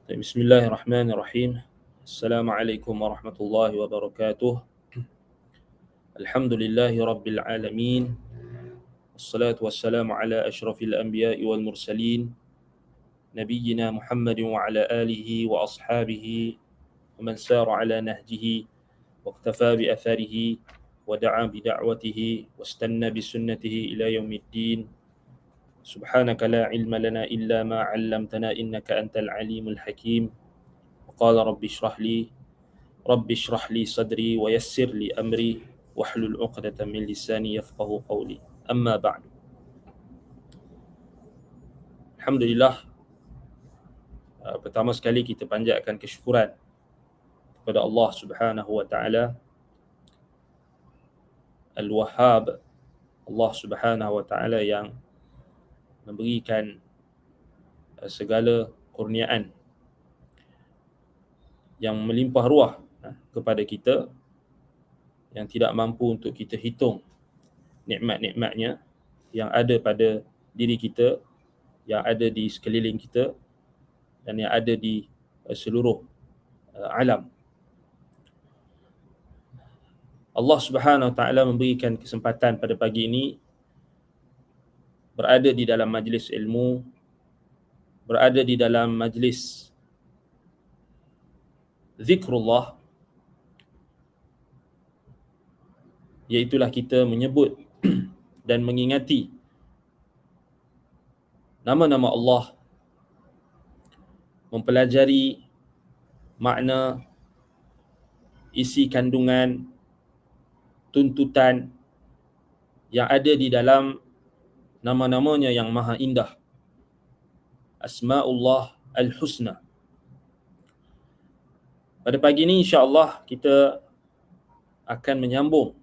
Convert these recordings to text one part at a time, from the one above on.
بسم الله الرحمن الرحيم. السلام عليكم ورحمة الله وبركاته. الحمد لله رب العالمين، والصلاة والسلام على أشرف الأنبياء والمرسلين، نبينا محمد وعلى آله وأصحابه ومن سار على نهجه واقتفى بأثره ودعا بدعوته واستنى بسنته إلى يوم الدين. سبحانك لا علم لنا إلا ما علمتنا إنك أنت العليم الحكيم. وقال رب اشرح لي صدري ويسر لي أمري واحلل عقدة من لساني يفقه قولي. أما بعد. Alhamdulillah, pertama sekali kita panjatkan kesyukuran kepada Allah Subhanahu wa taala Al-Wahhab, Allah Subhanahu wa taala yang memberikan segala kurniaan yang melimpah ruah kepada kita, yang tidak mampu untuk kita hitung nikmat-nikmatnya yang ada pada diri kita, yang ada di sekeliling kita, dan yang ada di seluruh alam. Allah Subhanahu wa taala memberikan kesempatan pada pagi ini berada di dalam majlis ilmu, berada di dalam majlis zikrullah, iaitulah kita menyebut dan mengingati nama-nama Allah, mempelajari makna, isi kandungan, tuntutan yang ada di dalam nama-namanya yang maha indah, Asma'ullah Al-Husna. Pada pagi ini insya-Allah kita akan menyambung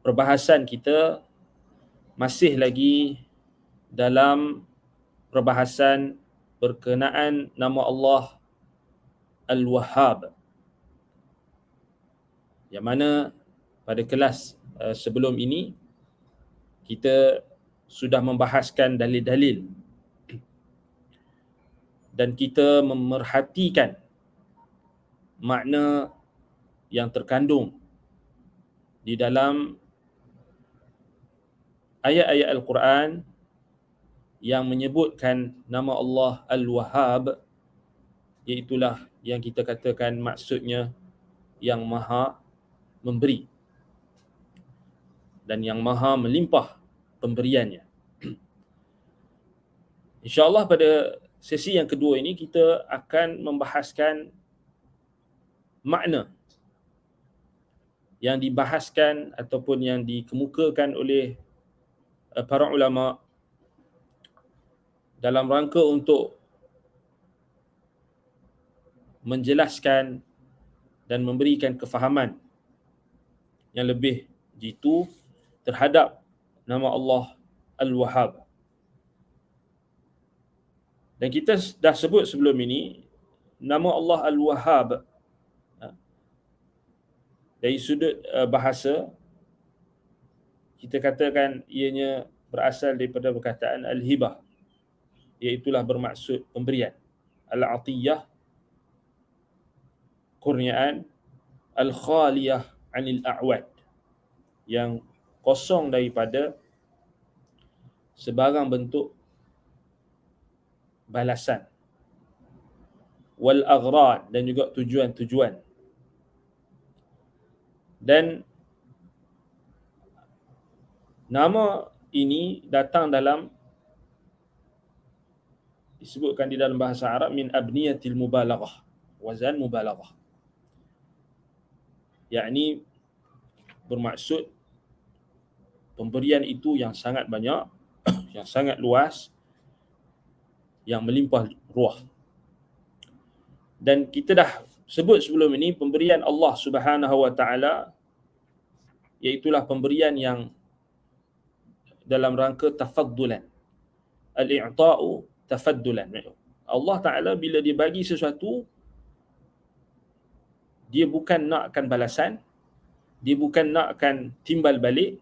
perbahasan kita masih lagi dalam perbahasan berkenaan nama Allah Al-Wahhab, yang mana pada kelas sebelum ini kita sudah membahaskan dalil-dalil dan kita memerhatikan makna yang terkandung di dalam ayat-ayat Al-Quran yang menyebutkan nama Allah Al-Wahhab, iaitulah yang kita katakan maksudnya yang maha memberi dan yang maha melimpah pemberiannya. InsyaAllah pada sesi yang kedua ini kita akan membahaskan makna yang dibahaskan ataupun yang dikemukakan oleh para ulama dalam rangka untuk menjelaskan dan memberikan kefahaman yang lebih jitu terhadap nama Allah Al-Wahhab. Dan kita dah sebut sebelum ini, nama Allah Al-Wahhab dari sudut bahasa kita katakan ianya berasal daripada perkataan Al-Hibah, iaitulah bermaksud pemberian. Al-Atiyah, kurniaan. Al-Khaliyah anil a'wad, yang kosong daripada sebarang bentuk balasan. Wal-Aghrad, dan juga tujuan-tujuan. Dan nama ini datang dalam, disebutkan di dalam bahasa Arab, min abniyatil mubalaghah, wazan mubalaghah, yakni bermaksud pemberian itu yang sangat banyak, yang sangat luas, yang melimpah ruah. Dan kita dah sebut sebelum ini, pemberian Allah Subhanahu wa taala iaitulah pemberian yang dalam rangka tafaddulan. Al-i'ta'u tafaddulan. Allah Ta'ala bila dia bagi sesuatu, dia bukan nakkan balasan, dia bukan nakkan timbal balik,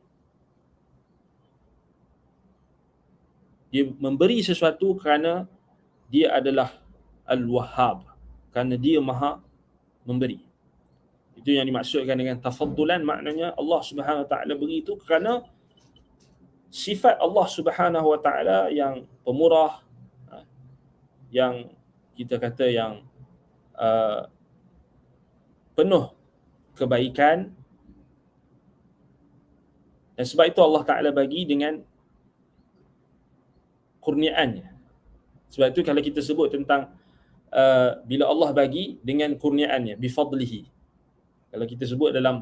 dia memberi sesuatu kerana dia adalah Al-Wahhab, kerana dia Maha memberi. Itu yang dimaksudkan dengan tafaddulan, maknanya Allah Subhanahu Wa Taala beri itu kerana sifat Allah Subhanahu Wa Taala yang pemurah, yang kita kata yang penuh kebaikan, dan sebab itu Allah Taala bagi dengan kurniaannya. Sebab itu kalau kita sebut tentang bila Allah bagi dengan kurniaannya, bifadlihi. Kalau kita sebut dalam,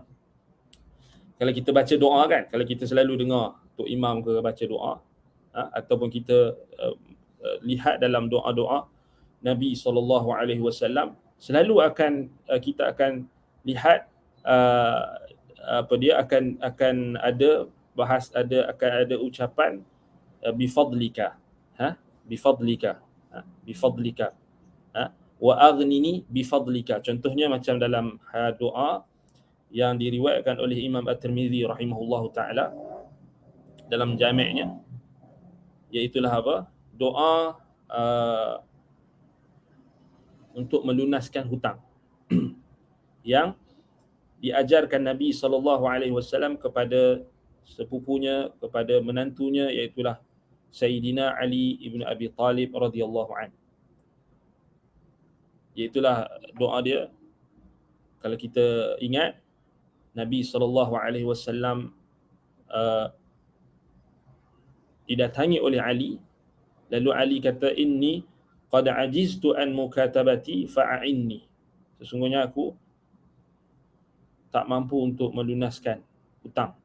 kalau kita baca doa kan, kalau kita selalu dengar Tok Imam ke baca doa, ataupun kita lihat dalam doa-doa Nabi SAW, selalu akan kita akan lihat dia akan ada akan ada ucapan bifadlika, bifadlika, bifadlika, wa aghnini bifadlika. Contohnya macam dalam doa yang diriwayatkan oleh Imam At-Tirmizi rahimahullahu taala dalam jami'-nya, iaitu apa? Doa untuk melunaskan hutang yang diajarkan Nabi SAW kepada sepupunya, kepada menantunya, iaitulah Sayyidina Ali ibn Abi Talib radhiyallahu anhu. Iaitulah doa dia. Kalau kita ingat, Nabi SAW didatangi oleh Ali, lalu Ali kata, inni qad ajiztu an mukatabati fa'inni. Sesungguhnya aku tak mampu untuk melunaskan hutang.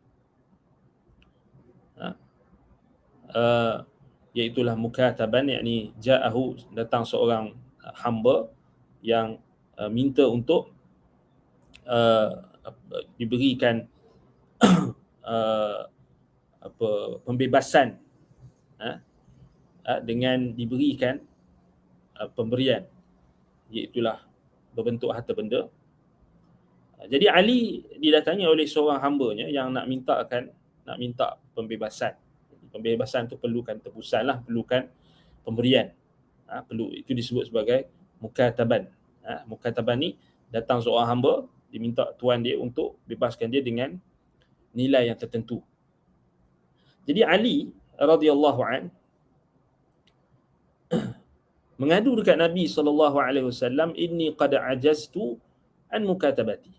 Iaitulah mukataban, yakni ja'ahu, datang seorang hamba yang minta untuk diberikan pembebasan dengan diberikan pemberian, iaitulah berbentuk harta benda. Jadi Ali didatangi oleh seorang hambanya yang nak minta pembebasan. Pembebasan tu perlukan tebusan lah, perlukan pemberian. Itu disebut sebagai mukataban. Mukataban ni, datang seorang hamba, diminta tuan dia untuk bebaskan dia dengan nilai yang tertentu. Jadi Ali radhiyallahu an mengadu dekat Nabi SAW, inni qad ajaztu an mukatabati.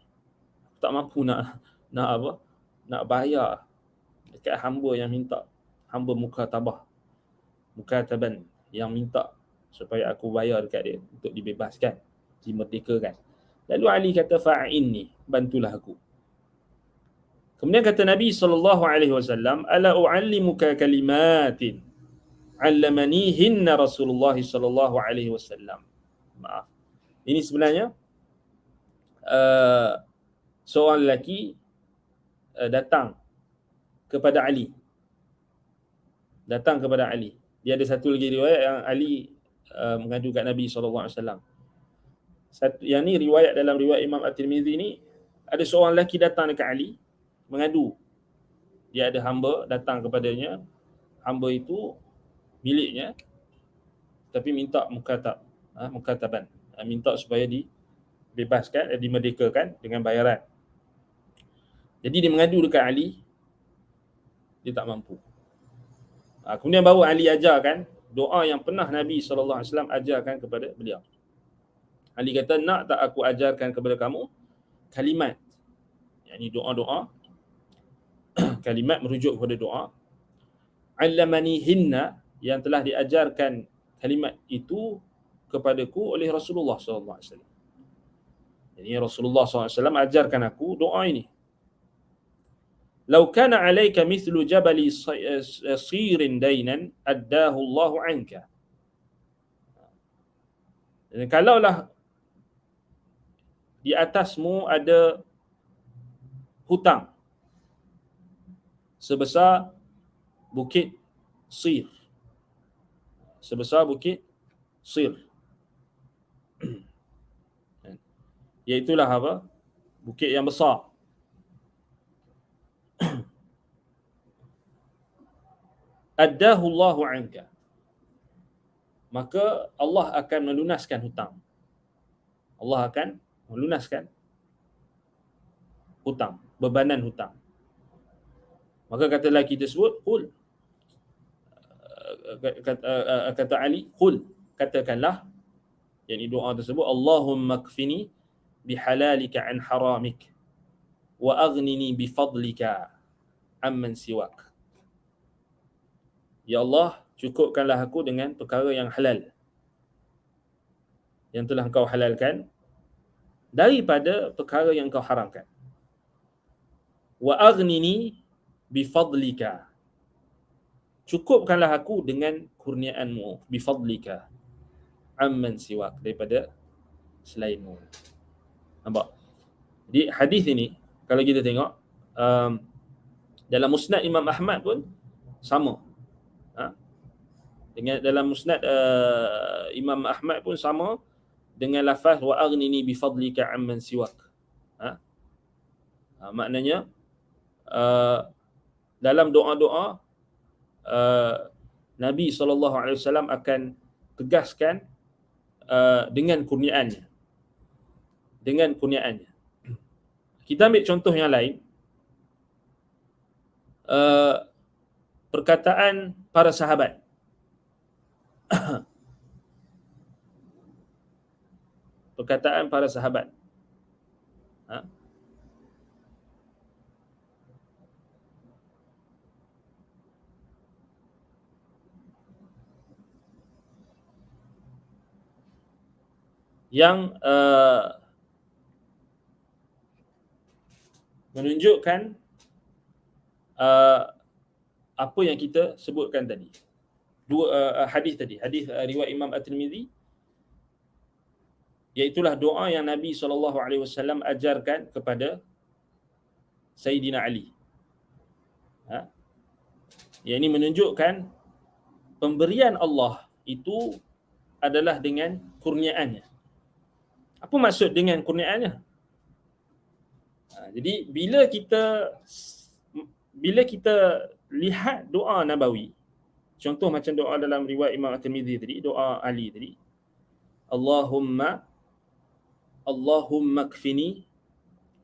Tak mampu nak bayar dekat hamba yang minta, hamba mukataban yang minta supaya aku bayar dekat dia untuk dibebaskan, dimerdekakan. Lalu Ali kata, fa'inni, bantulah aku. Kemudian kata Nabi SAW, ala u'allimuka kalimatin 'allamanihinna Rasulullah SAW. Maaf. Ini sebenarnya seorang lelaki datang kepada Ali. Dia ada satu lagi riwayat yang Ali mengadu kat Nabi SAW. Yang ni riwayat dalam riwayat Imam At-Tirmizi ni, ada seorang lelaki datang dekat Ali mengadu. Dia ada hamba datang kepadanya, hamba itu miliknya, tapi minta mukataban, minta supaya dibebaskan, dimerdekakan dengan bayaran. Jadi dia mengadu dekat Ali, dia tak mampu. Kemudian baru Ali ajarkan doa yang pernah Nabi SAW ajarkan kepada beliau. Ali kata, nak tak aku ajarkan kepada kamu kalimat, yakni doa-doa, kalimat merujuk kepada doa, 'allamanihinna, yang telah diajarkan kalimat itu kepadaku oleh Rasulullah SAW. Jadi Rasulullah SAW ajarkan aku doa ini. Lau kana 'alaika mithlu jabali sirin dainan addahu Allahu 'anka. Dan kalaulah di atasmu ada hutang sebesar bukit Sir, iaitulah apa? Bukit yang besar. Addahu Allahu 'anka, maka Allah akan melunaskan hutang. Allah akan melunaskan hutang, bebanan hutang. Maka kata lelaki tersebut, qul, kata Ali, qul, katakanlah, yakni doa tersebut, Allahumma kfini bihalalika an haramik wa aghnini bifadlika amman siwak. Ya Allah, cukupkanlah aku dengan perkara yang halal, yang telah Engkau halalkan, daripada perkara yang Engkau haramkan. Wa aghnini bifadlika, cukupkanlah aku dengan kurniaanmu, bifadlika amman siwak, daripada selainmu. Nampak? Jadi hadis ini kalau kita tengok dalam musnad Imam Ahmad pun sama. Dengan dalam musnad Imam Ahmad pun sama dengan lafaz wa aghnini bifadlika amman siwak. Maknanya dalam doa-doa Nabi SAW akan tegaskan dengan kurniaannya. Dengan kurniaannya. Kita ambil contoh yang lain. Perkataan para sahabat. Perkataan para sahabat. Yang menunjukkan apa yang kita sebutkan tadi. Dua hadis tadi, hadis riwayat Imam At-Tirmizi, iaitulah doa yang Nabi SAW ajarkan kepada Sayyidina Ali. Yang ini menunjukkan pemberian Allah itu adalah dengan kurniaannya. Apa maksud dengan kurniaannya? Jadi bila kita lihat doa Nabawi, contoh macam doa dalam riwayat Imam At-Tirmizi tadi, doa Ali tadi, Allahumma kfini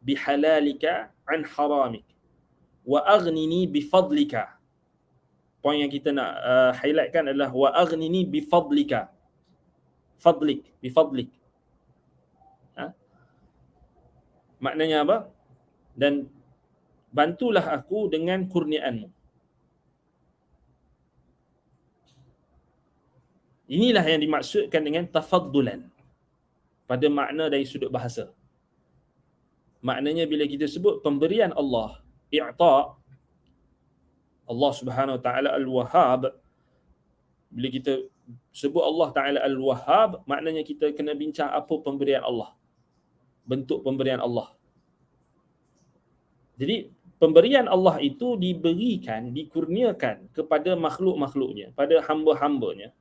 bihalalika an haramik wa aghnini bifadlika. Poin yang kita nak highlightkan adalah wa aghnini bifadlika. Bifadlik. Maknanya apa? Dan bantulah aku dengan kurniaanmu. Inilah yang dimaksudkan dengan tafaddulan pada makna dari sudut bahasa. Maknanya bila kita sebut pemberian Allah, i'ta, Allah Subhanahu Wa Taala Al-Wahhab, bila kita sebut Allah Taala Al-Wahhab, maknanya kita kena bincang apa pemberian Allah, bentuk pemberian Allah. Jadi pemberian Allah itu diberikan, dikurniakan kepada makhluk-makhluknya, pada hamba-hambanya,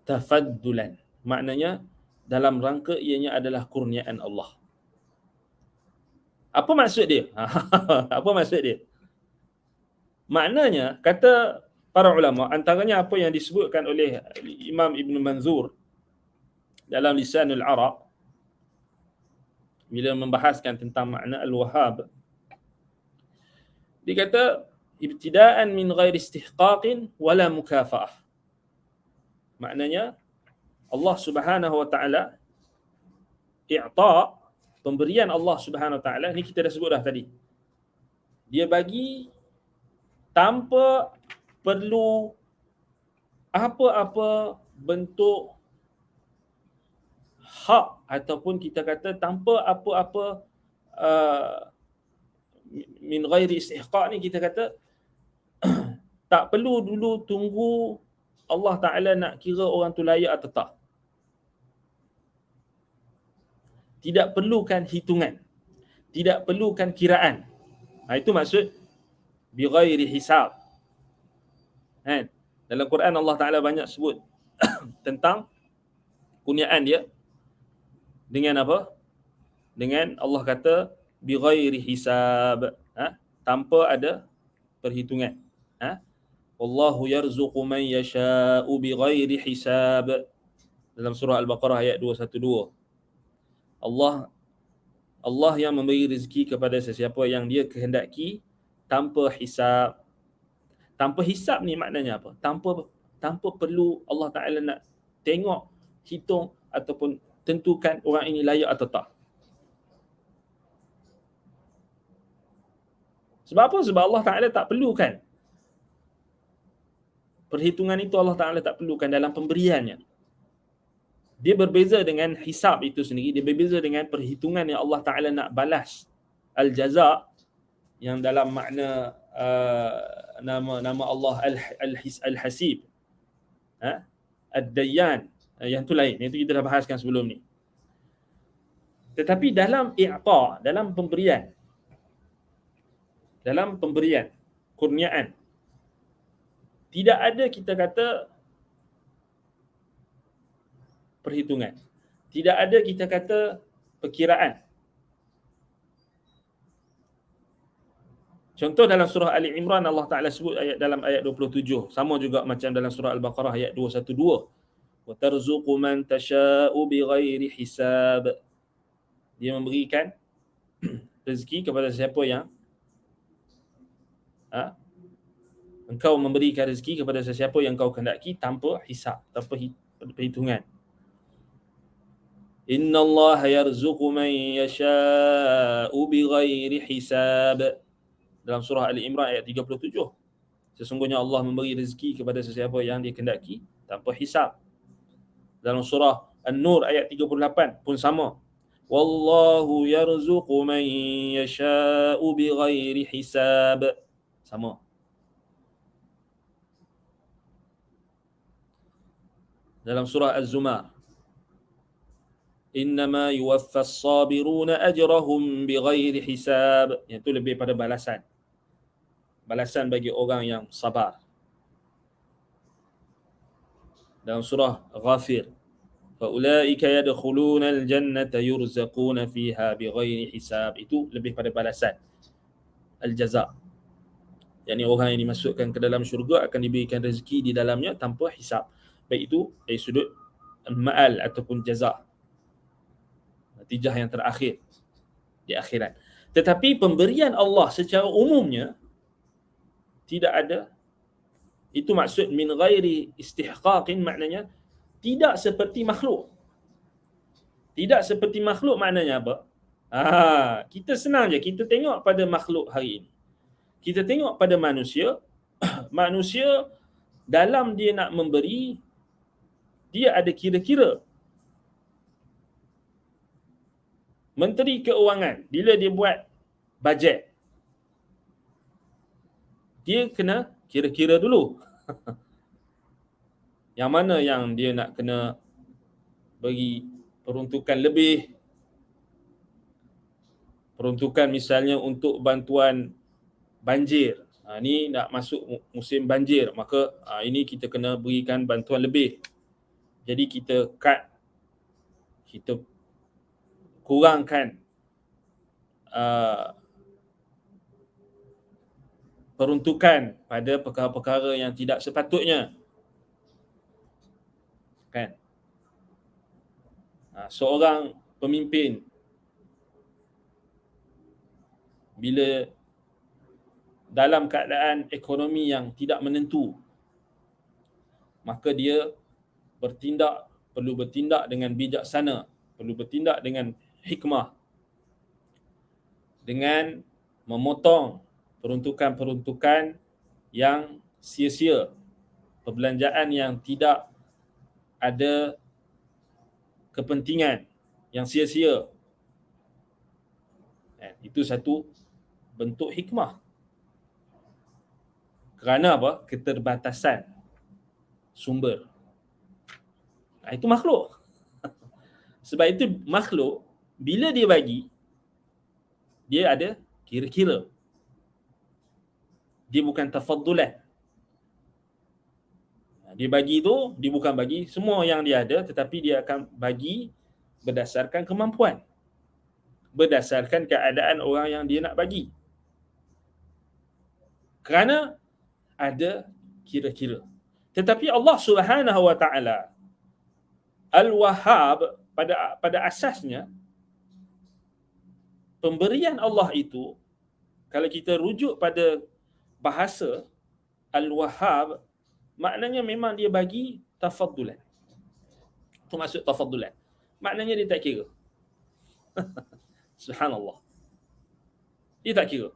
tafaddulan. Maknanya dalam rangka ianya adalah kurniaan Allah. Apa maksud dia? Apa maksud dia? Maknanya, kata para ulama, antaranya apa yang disebutkan oleh Imam Ibn Manzur dalam Lisanul Arab, bila membahaskan tentang makna Al-Wahhab, dia kata ibtidaan min ghairi istihqaqin wala mukafa'ah. Maknanya Allah Subhanahu Wa Taala i'ta, pemberian Allah Subhanahu Wa Taala ni kita dah sebut dah tadi. Dia bagi tanpa perlu apa-apa bentuk hak, ataupun kita kata tanpa apa-apa min ghairi istihqaq ni kita kata tak perlu dulu tunggu Allah Ta'ala nak kira orang tu layak atau tak. Tidak perlukan hitungan, tidak perlukan kiraan. Itu maksud bi ghairi hisab. Dalam Quran Allah Ta'ala banyak sebut tentang kurniaan dia dengan apa? Dengan Allah kata bi ghairi hisab, tanpa ada perhitungan. Wallahu yarzuqu man yasha'u bighairi hisab. Dalam surah Al-Baqarah ayat 212. Allah yang memberi rezeki kepada sesiapa yang dia kehendaki tanpa hisab. Tanpa hisab ni maknanya apa? Tanpa perlu Allah Ta'ala nak tengok, hitung ataupun tentukan orang ini layak atau tak. Sebab apa? Sebab Allah Ta'ala tak perlukan. Perhitungan itu Allah Ta'ala tak perlukan dalam pemberiannya. Dia berbeza dengan hisab itu sendiri. Dia berbeza dengan perhitungan yang Allah Ta'ala nak balas. Al-jaza, yang dalam makna nama Allah Al-Hasib, Ad-Dayyan, yang tu lain. Yang tu kita dah bahaskan sebelum ni. Tetapi dalam i'ta, dalam pemberian, kurniaan, tidak ada kita kata perhitungan. Tidak ada kita kata perkiraan. Contoh dalam surah Ali Imran Allah Ta'ala sebut dalam ayat 27. Sama juga macam dalam surah Al-Baqarah ayat 212. Wa tarzuqu man tasha'u bighairi hisab. Dia memberikan rezeki kepada siapa yang engkau memberikan rezeki kepada sesiapa yang kau kehendaki tanpa hisab, tanpa perhitungan. Inna Allah yarzuqu man yasha'u bighairi hisab. Dalam surah Ali Imran ayat 37. Sesungguhnya Allah memberi rezeki kepada sesiapa yang dia kehendaki tanpa hisab. Dalam surah An-Nur ayat 38 pun sama. Wallahu yarzuqu man yasha'u bighairi hisab. Sama. Dalam surah Az-Zumar, innama yuwaffas sabiruna ajrahum bighairi hisab. Yang itu lebih pada balasan bagi orang yang sabar. Dalam surah Ghafir, faulaika yadkhuluna al-jannata yurzaquna fiha bighairi hisab. Itu lebih pada balasan, al-jaza. Yani orang yang dimasukkan ke dalam syurga akan diberikan rezeki di dalamnya tanpa hisab. Baik itu dari sudut ma'al ataupun jaza, natijah yang terakhir di akhirat. Tetapi pemberian Allah secara umumnya tidak ada. Itu maksud min ghairi istihqaqin, maknanya tidak seperti makhluk. Tidak seperti makhluk maknanya apa? Kita senang je, kita tengok pada makhluk hari ini. Kita tengok pada manusia. Manusia dalam dia nak memberi, dia ada kira-kira. Menteri Keuangan, bila dia buat bajet, dia kena kira-kira dulu. Yang mana yang dia nak kena bagi peruntukan lebih. Peruntukan misalnya untuk bantuan banjir. Ni nak masuk musim banjir, maka ini kita kena berikan bantuan lebih. Jadi kita cut, kita kurangkan peruntukan pada perkara-perkara yang tidak sepatutnya. Kan? Seorang pemimpin bila dalam keadaan ekonomi yang tidak menentu, maka dia perlu bertindak dengan bijaksana, perlu bertindak dengan hikmah, dengan memotong peruntukan-peruntukan yang sia-sia, perbelanjaan yang tidak ada kepentingan, yang sia-sia. Itu satu bentuk hikmah. Kerana apa? Keterbatasan sumber. Itu makhluk. Sebab itu makhluk, bila dia bagi, dia ada kira-kira. Dia bukan tafaddulan. Dia bagi tu, dia bukan bagi semua yang dia ada, tetapi dia akan bagi berdasarkan kemampuan, berdasarkan keadaan orang yang dia nak bagi. Kerana ada kira-kira. Tetapi Allah Subhanahu wa taala Al-Wahhab, pada asasnya pemberian Allah itu, kalau kita rujuk pada bahasa Al-Wahhab, maknanya memang dia bagi tafaddulan. Itu maksud tafaddulan. Maknanya dia tak kira. Subhanallah. Dia tak kira.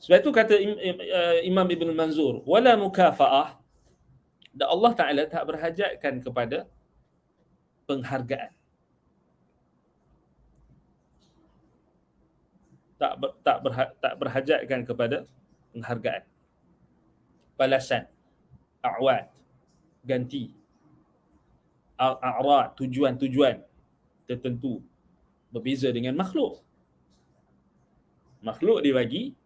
Sebab itu kata Imam Ibn Manzur, wala mukafa'ah, dan Allah Ta'ala tak berhajatkan kepada penghargaan. Tak berhajatkan kepada penghargaan, balasan, a'wad, ganti, a'rad, tujuan-tujuan tertentu. Berbeza dengan makhluk. Makhluk dia bagi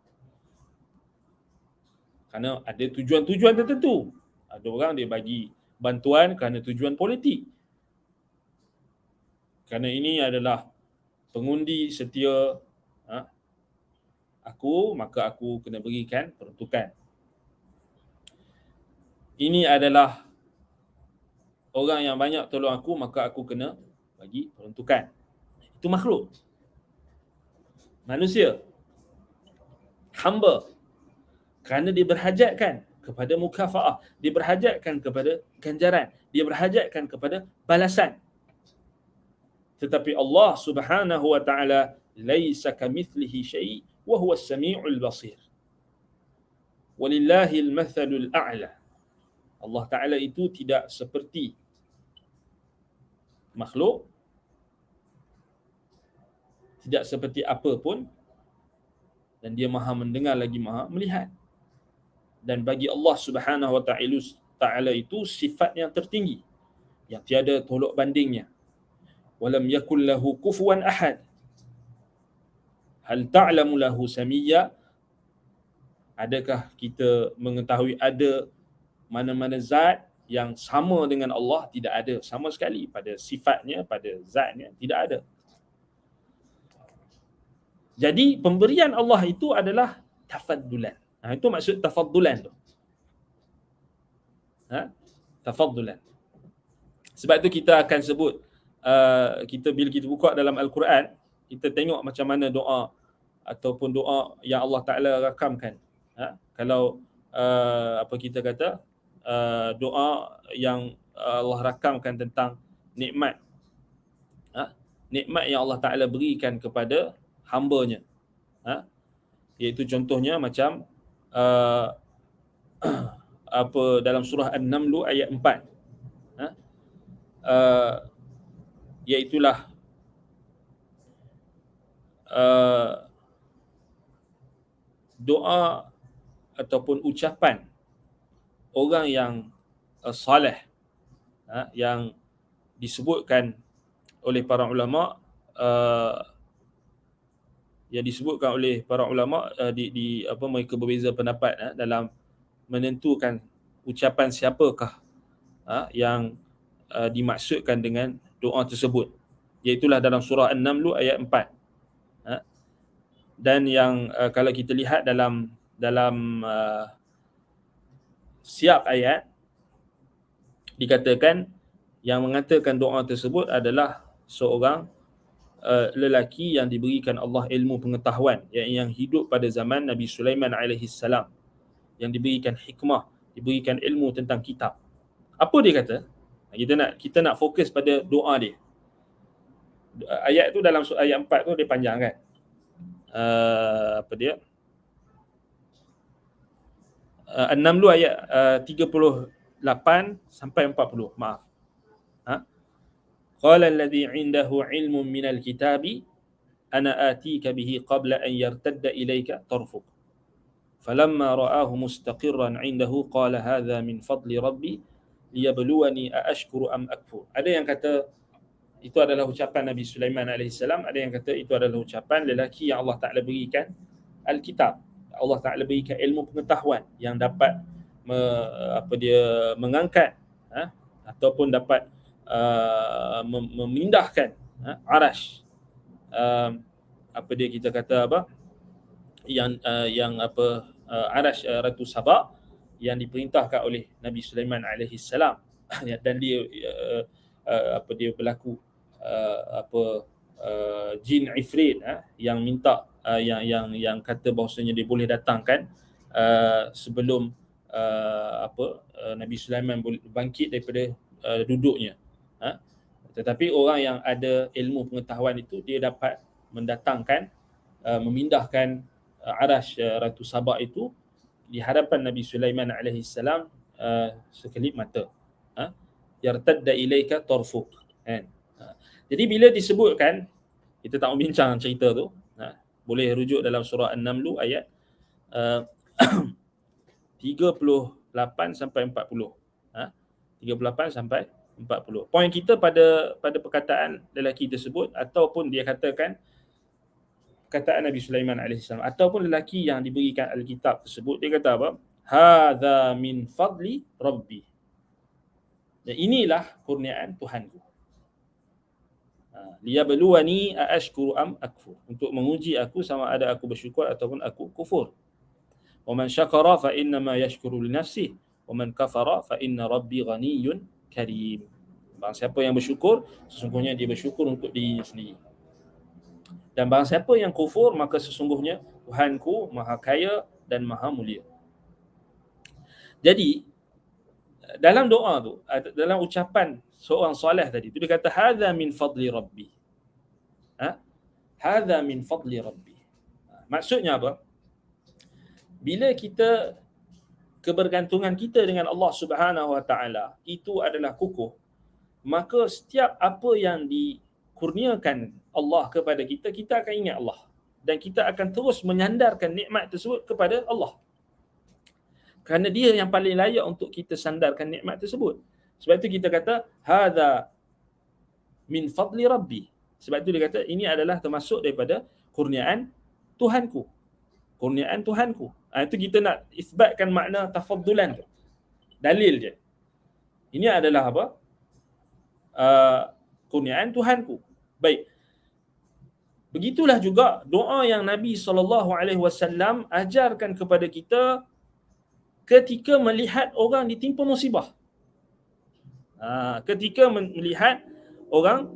kerana ada tujuan-tujuan tertentu. Ada orang dia bagi bantuan kerana tujuan politik. Kerana ini adalah pengundi setia aku, maka aku kena berikan peruntukan. Ini adalah orang yang banyak tolong aku, maka aku kena bagi peruntukan. Itu makhluk. Manusia, hamba, kerana dia berhajatkan kepada mukafa'ah, dia berhajatkan kepada ganjaran, dia berhajatkan kepada balasan. Tetapi Allah Subhanahu wa taala laisa kamithlihi syai' wa huwa as-sami'ul basir. Walillahil mathalul a'la. Allah Taala itu tidak seperti makhluk, tidak seperti apa pun, dan dia maha mendengar lagi maha melihat. Dan bagi Allah Subhanahu wa taala itu sifat yang tertinggi yang tiada tolak bandingnya. Walam yakul lahu kufuwan ahad. Hal ta'lamu lahu samiyya? Adakah kita mengetahui ada mana-mana zat yang sama dengan Allah? Tidak ada sama sekali pada sifatnya, pada zatnya, tidak ada. Jadi pemberian Allah itu adalah tafaddulan. Itu maksud tafaddulan tu. Tafaddulan. Sebab tu kita akan sebut, bila kita buka dalam Al-Quran, kita tengok macam mana doa ataupun doa yang Allah Ta'ala rakamkan. Kalau kita kata doa yang Allah rakamkan tentang nikmat, nikmat yang Allah Ta'ala berikan kepada hamba-Nya, iaitu contohnya macam dalam surah An-Naml ayat 4, iaitulah doa ataupun ucapan orang yang saleh, yang disebutkan oleh para ulama, mereka berbeza pendapat dalam menentukan ucapan siapakah yang dimaksudkan dengan doa tersebut, iaitulah dalam surah An-Naml ayat 4. Dan yang kalau kita lihat dalam siap ayat, dikatakan yang mengatakan doa tersebut adalah seorang lelaki yang diberikan Allah ilmu pengetahuan, yang hidup pada zaman Nabi Sulaiman alaihi salam, yang diberikan hikmah, diberikan ilmu tentang kitab. Apa dia kata? Kita nak fokus pada doa dia. Ayat tu dalam ayat 4 tu dia panjang kan? An-Naml ayat 38 sampai 40. Maaf. Qala alladhi 'indahu 'ilmun minal kitabi ana atika bihi qabla an yartadda ilayka tarfuk. Falamma ra'ahu mustaqirran 'indahu qala hadha min fadli rabbi liyabluwani aashkuru am akfur. Ada yang kata itu adalah ucapan Nabi Sulaiman AS. Ada yang kata itu adalah ucapan lelaki yang Allah Ta'ala berikan Alkitab. Allah Ta'ala berikan ilmu pengetahuan yang dapat mengangkat ataupun dapat memindahkan arash. Kita kata Arash Ratu Sabah yang diperintahkan oleh Nabi Sulaiman alaihi salam dan dia dia berlaku jin ifrit yang minta yang kata bahawasanya dia boleh datangkan sebelum Nabi Sulaiman bangkit daripada duduknya. Tetapi orang yang ada ilmu pengetahuan itu dia dapat mendatangkan memindahkan arash Ratu Sabah itu di hadapan Nabi Sulaiman alaihi salam sekelip mata. Yartadda ilaika tarfuk. Kan? Jadi bila disebutkan, kita tak membincang cerita tu, boleh rujuk dalam surah An-Naml ayat 38 sampai 40. 38 sampai 40. Poin kita pada perkataan lelaki tersebut ataupun dia katakan perkataan Nabi Sulaiman alaihi salam ataupun lelaki yang diberikan Alkitab tersebut, dia kata apa? Hadza min fadli rabbi. Dan inilah kurniaan Tuhanku. Liyabluwani aashkuru am akfur. Untuk menguji aku sama ada aku bersyukur ataupun aku kufur. Wa man syakara fa inna ma yashkuru li nafsihi wa man kafara fa inna rabbi ghaniyyun karim. Barang siapa yang bersyukur, sesungguhnya dia bersyukur untuk dirinya sendiri. Dan barang siapa yang kufur, maka sesungguhnya Tuhanku maha kaya dan maha mulia. Jadi dalam doa tu, dalam ucapan seorang soleh tadi tu, dia kata hadza min fadli rabbi. Hadza min fadli rabbi. Maksudnya apa? Bila kita kebergantungan kita dengan Allah Subhanahu Wa Taala itu adalah kukuh, maka setiap apa yang dikurniakan Allah kepada kita, kita akan ingat Allah dan kita akan terus menyandarkan nikmat tersebut kepada Allah. Kerana dia yang paling layak untuk kita sandarkan nikmat tersebut. Sebab itu kita kata hadza min fadli rabbi. Sebab itu dia kata ini adalah termasuk daripada kurniaan Tuhanku. Kurniaan Tuhanku. Itu kita nak isbatkan makna tafaddulan tu. Dalil je. Ini adalah apa? Kurniaan Tuhanku. Baik. Begitulah juga doa yang Nabi SAW ajarkan kepada kita ketika melihat orang ditimpa musibah. Ketika melihat orang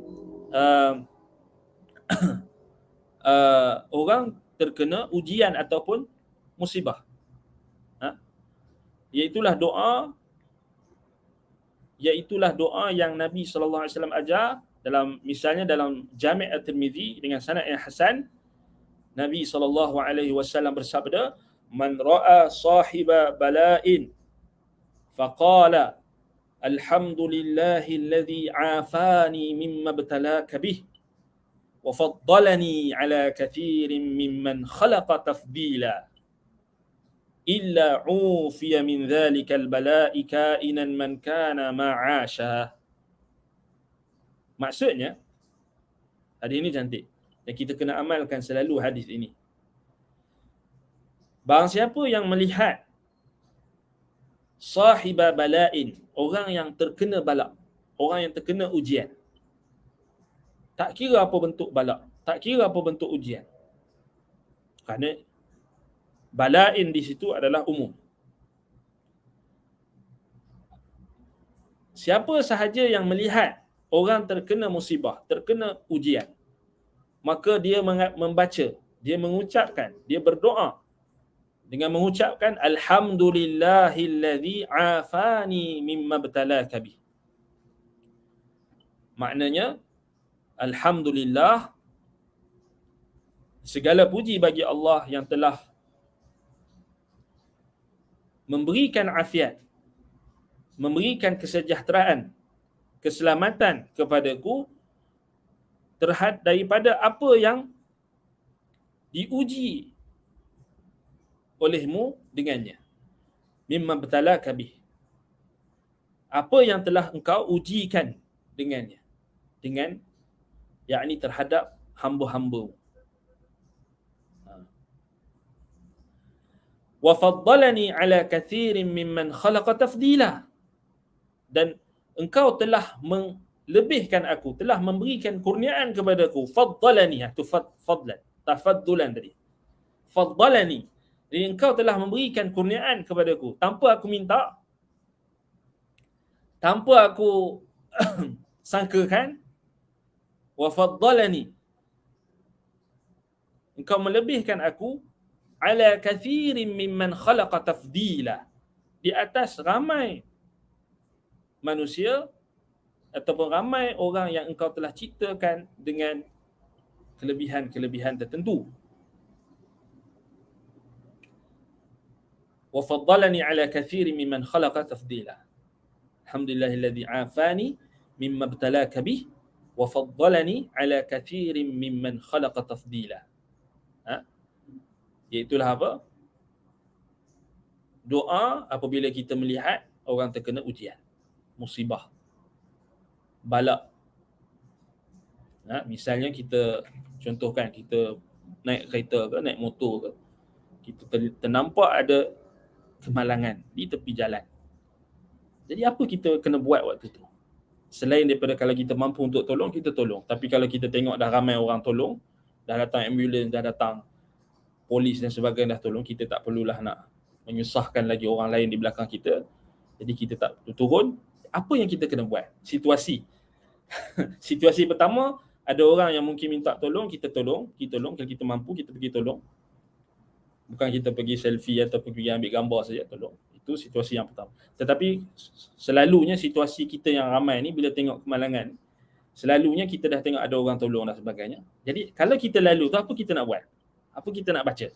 orang terkena ujian ataupun musibah. Iaitulah doa yang Nabi SAW ajar misalnya dalam Jami' At-Tirmizi dengan sanad yang hasan. Nabi SAW bersabda, man ra'a sahiba bala'in faqala alhamdulillahilladzi afani mimma ibtalaka bih wa faddalani ala kathirin mimman khalaqa tafdila illa ufiya min dhalikal bala'i kainan man kana ma'asha. Maksudnya hadis ini cantik dan kita kena amalkan selalu hadis ini. Barang siapa yang melihat sahiba bala'in, orang yang terkena balak, orang yang terkena ujian, tak kira apa bentuk balak, tak kira apa bentuk ujian. Kerana bala'in di situ adalah umum. Siapa sahaja yang melihat orang terkena musibah, terkena ujian, maka dia membaca, dia mengucapkan, dia berdoa dengan mengucapkan alhamdulillahilladzi afani mimma ibtalaka bih. Maknanya alhamdulillah, segala puji bagi Allah yang telah memberikan afiat, memberikan kesejahteraan, keselamatan kepadaku daripada apa yang diuji olehmu dengannya. Mimma ibtalaka bih. Apa yang telah engkau ujikan dengannya. Dengan yakni terhadap hamba-hambamu. Wa faddalani ala kathirin mimman khalaqa tafdila. Dan engkau telah melebihkan aku, telah memberikan kurniaan kepadaku. Faddalani, itu fadlan, tafaddulan tadi. faddalani. Jadi engkau telah memberikan kurniaan kepadaku tanpa aku minta, tanpa aku sangkakan. Wa faddalani, engkau melebihkan aku ala kathirin mimman khalaqa tafdila, di atas ramai manusia ataupun ramai orang yang engkau telah ciptakan dengan kelebihan-kelebihan tertentu. Wa faddalani ala kathirin mimman khalaqa tafdila. Alhamdulillahilladzi afani mimma ibtalaka bih wa faddalani ala kathirin mimman khalaqa tafdila. Iaitulah apa? Doa apabila kita melihat orang terkena ujian, musibah, bala. Misalnya kita contohkan, kita naik kereta ke, naik motor ke, kita ternampak ada kemalangan di tepi jalan. Jadi apa kita kena buat waktu tu? Selain daripada kalau kita mampu untuk tolong, kita tolong. Tapi kalau kita tengok dah ramai orang tolong, dah datang ambulans, dah datang polis dan sebagainya dah tolong, kita tak perlulah nak menyusahkan lagi orang lain di belakang kita. Jadi kita tak turun. Apa yang kita kena buat? Situasi. Situasi pertama, ada orang yang mungkin minta tolong, kita tolong. Kalau kita mampu, kita pergi tolong. Bukan kita pergi selfie ataupun pergi ambil gambar saja, tolong. Itu situasi yang pertama. Tetapi selalunya situasi kita yang ramai ni, bila tengok kemalangan, selalunya kita dah tengok ada orang tolong dan sebagainya. Jadi kalau kita lalu tu, apa kita nak buat? Apa kita nak baca?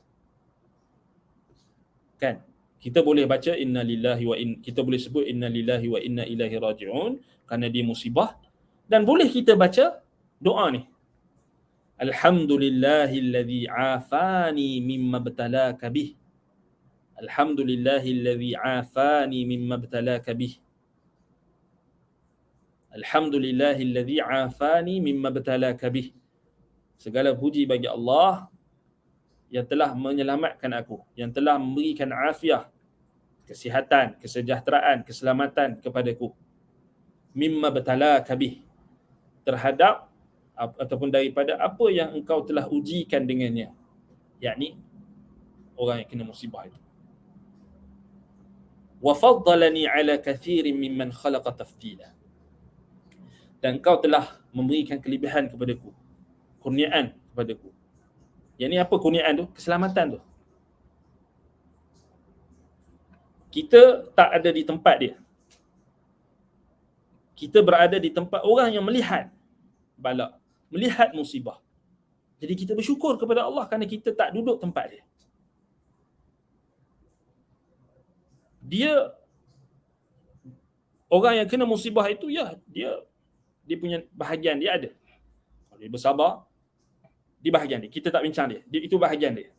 Kan? Kita boleh baca kita boleh sebut inna lillahi wa inna ilaihi raji'un kerana dia musibah, dan boleh kita baca doa ni. Alhamdulillahilladzi afani mimma ibtalaka bih. Alhamdulillahilladzi afani mimma ibtalaka bih. Alhamdulillahilladzi afani mimma ibtalaka bih. Segala puji bagi Allah yang telah menyelamatkan aku, yang telah memberikan afiah, kesihatan, kesejahteraan, keselamatan kepadaku. Mimma ibtalaka bih, terhadap ataupun daripada apa yang engkau telah ujikan dengannya, yakni orang yang kena musibah itu. Wa faddalani ala kathirin mimman khalaqa tafdila, dan engkau telah memberikan kelebihan kepadaku, kurniaan kepadaku. Yang ni apa kurniaan tu? Keselamatan tu. Kita tak ada di tempat dia. Kita berada di tempat orang yang melihat bala, melihat musibah. Jadi kita bersyukur kepada Allah kerana kita tak duduk tempat dia. Orang yang kena musibah itu, ya, dia punya bahagian dia ada. Kalau dia bersabar, di bahagian dia. Kita tak bincang dia. Itu bahagian dia.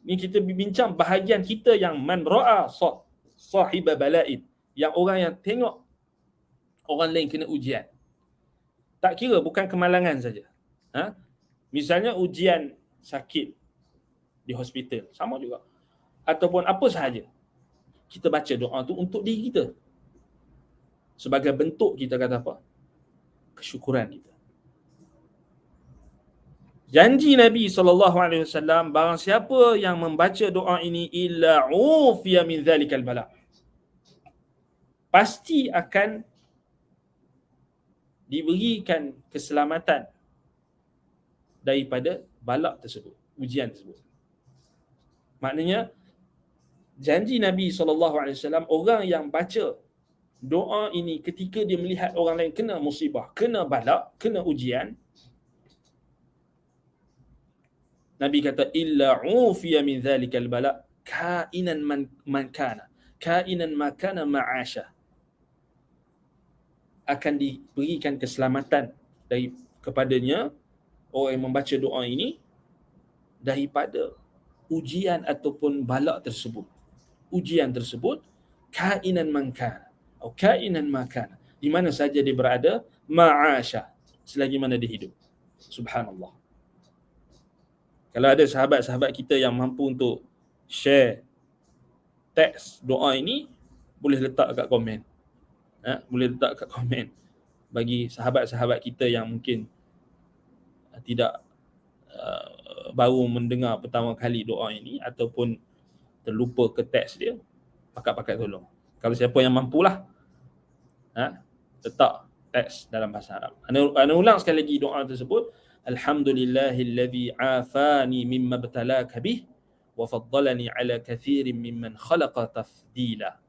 Ni kita bincang bahagian kita yang man ra'a sahiba bala'in, yang orang yang tengok orang lain kena ujian. Tak kira bukan kemalangan saja. Misalnya ujian sakit di hospital, sama juga. Ataupun apa sahaja. Kita baca doa tu untuk diri kita. Sebagai bentuk kita kata apa? Kesyukuran kita. Janji Nabi SAW, barang siapa yang membaca doa ini illa ufiya min zalikal bala, pasti akan diberikan keselamatan daripada balak tersebut, ujian tersebut. Maknanya janji Nabi SAW, orang yang baca doa ini ketika dia melihat orang lain kena musibah, kena balak, kena ujian, Nabi kata illa ufiya min zalikal bala kainan man kana ma'asha, akan diberikan keselamatan dari kepadanya orang yang membaca doa ini daripada ujian ataupun balak tersebut. Ujian tersebut kainan man kana atau kainan ma kana, di mana saja dia berada, ma'asha, selagi mana dia hidup. Subhanallah. Kalau ada sahabat-sahabat kita yang mampu untuk share teks doa ini, boleh letak kat komen. Boleh letak kat komen bagi sahabat-sahabat kita yang mungkin tidak baru mendengar pertama kali doa ini ataupun terlupa ke teks dia, pakat-pakat tolong. Kalau siapa yang mampulah, letak teks dalam bahasa Arab. Ana ulang sekali lagi doa tersebut. Alhamdulillahillazi afani mimma ibtalaka bih wa faddalani ala kathirin mimman khalaqa tafdila.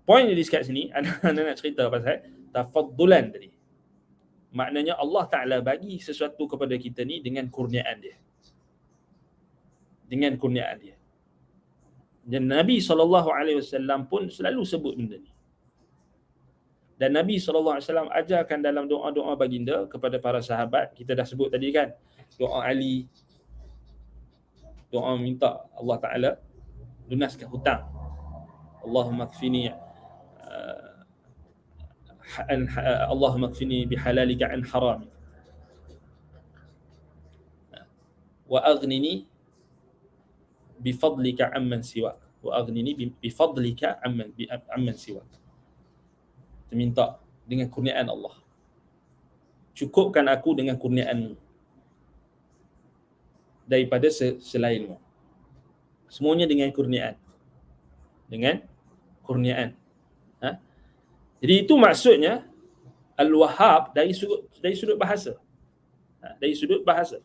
Poin jadi kat sini, ana nak cerita pasal tafaddulan tadi. Maknanya Allah Ta'ala bagi sesuatu kepada kita ni dengan kurniaan dia. Dengan kurniaan dia. Dan Nabi SAW pun selalu sebut benda ni. Dan Nabi SAW ajarkan dalam doa-doa baginda kepada para sahabat. Kita dah sebut tadi kan, doa Ali, doa minta Allah Ta'ala lunaskan hutang. Allahumma kfini Allahumma kfini bihalalika an harami wa aghnini bifadlika amman siwak, wa aghnini bifadlika amman siwak. Kita minta dengan kurniaan Allah, cukupkan aku dengan kurniaan-Mu daripada selain-Mu. Semuanya dengan kurniaan. Dengan kurniaan. Jadi itu maksudnya Al-Wahhab dari sudut bahasa. Dari sudut bahasa.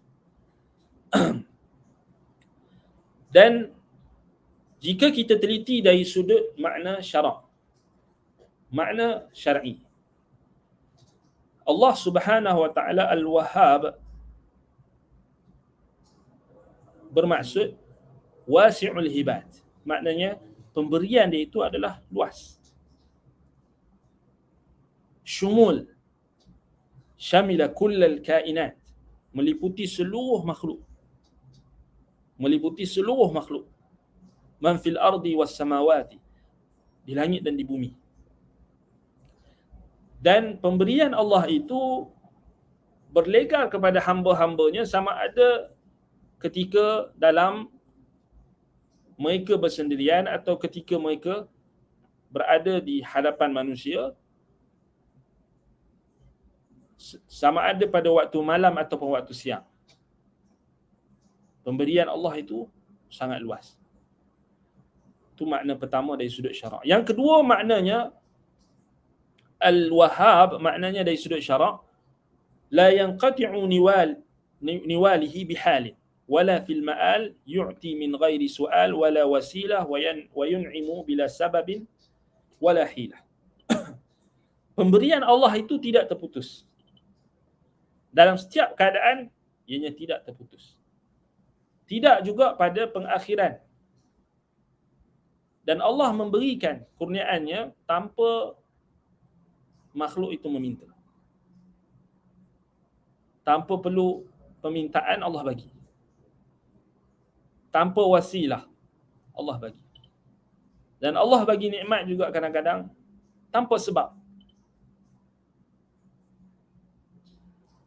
Dan jika kita teliti dari sudut makna syarak, makna syar'i, Allah Subhanahu wa taala Al-Wahhab bermaksud wasi'ul hibat. Maknanya pemberian dia itu adalah luas. Syumul, syamila kullal kainat, meliputi seluruh makhluk. Meliputi seluruh makhluk. Man fil ardi was samawati, di langit dan di bumi. Dan pemberian Allah itu berlegar kepada hamba-hambanya sama ada ketika dalam mereka bersendirian atau ketika mereka berada di hadapan manusia, sama ada pada waktu malam ataupun waktu siang. Pemberian Allah itu sangat luas. Itu makna pertama dari sudut syarak. Yang kedua maknanya, Al-Wahhab maknanya dari sudut syarak, la yanqati'u niwalihi bihalin wala fil ma'al yu'ti min ghairi su'al wala wasilah wa yun'imu bila sababin wala hilah. Pemberian Allah itu tidak terputus. Dalam setiap keadaan, ianya tidak terputus. Tidak juga pada pengakhiran. Dan Allah memberikan kurniaannya tanpa makhluk itu meminta. Tanpa perlu permintaan, Allah bagi. Tanpa wasilah, Allah bagi. Dan Allah bagi nikmat juga kadang-kadang tanpa sebab.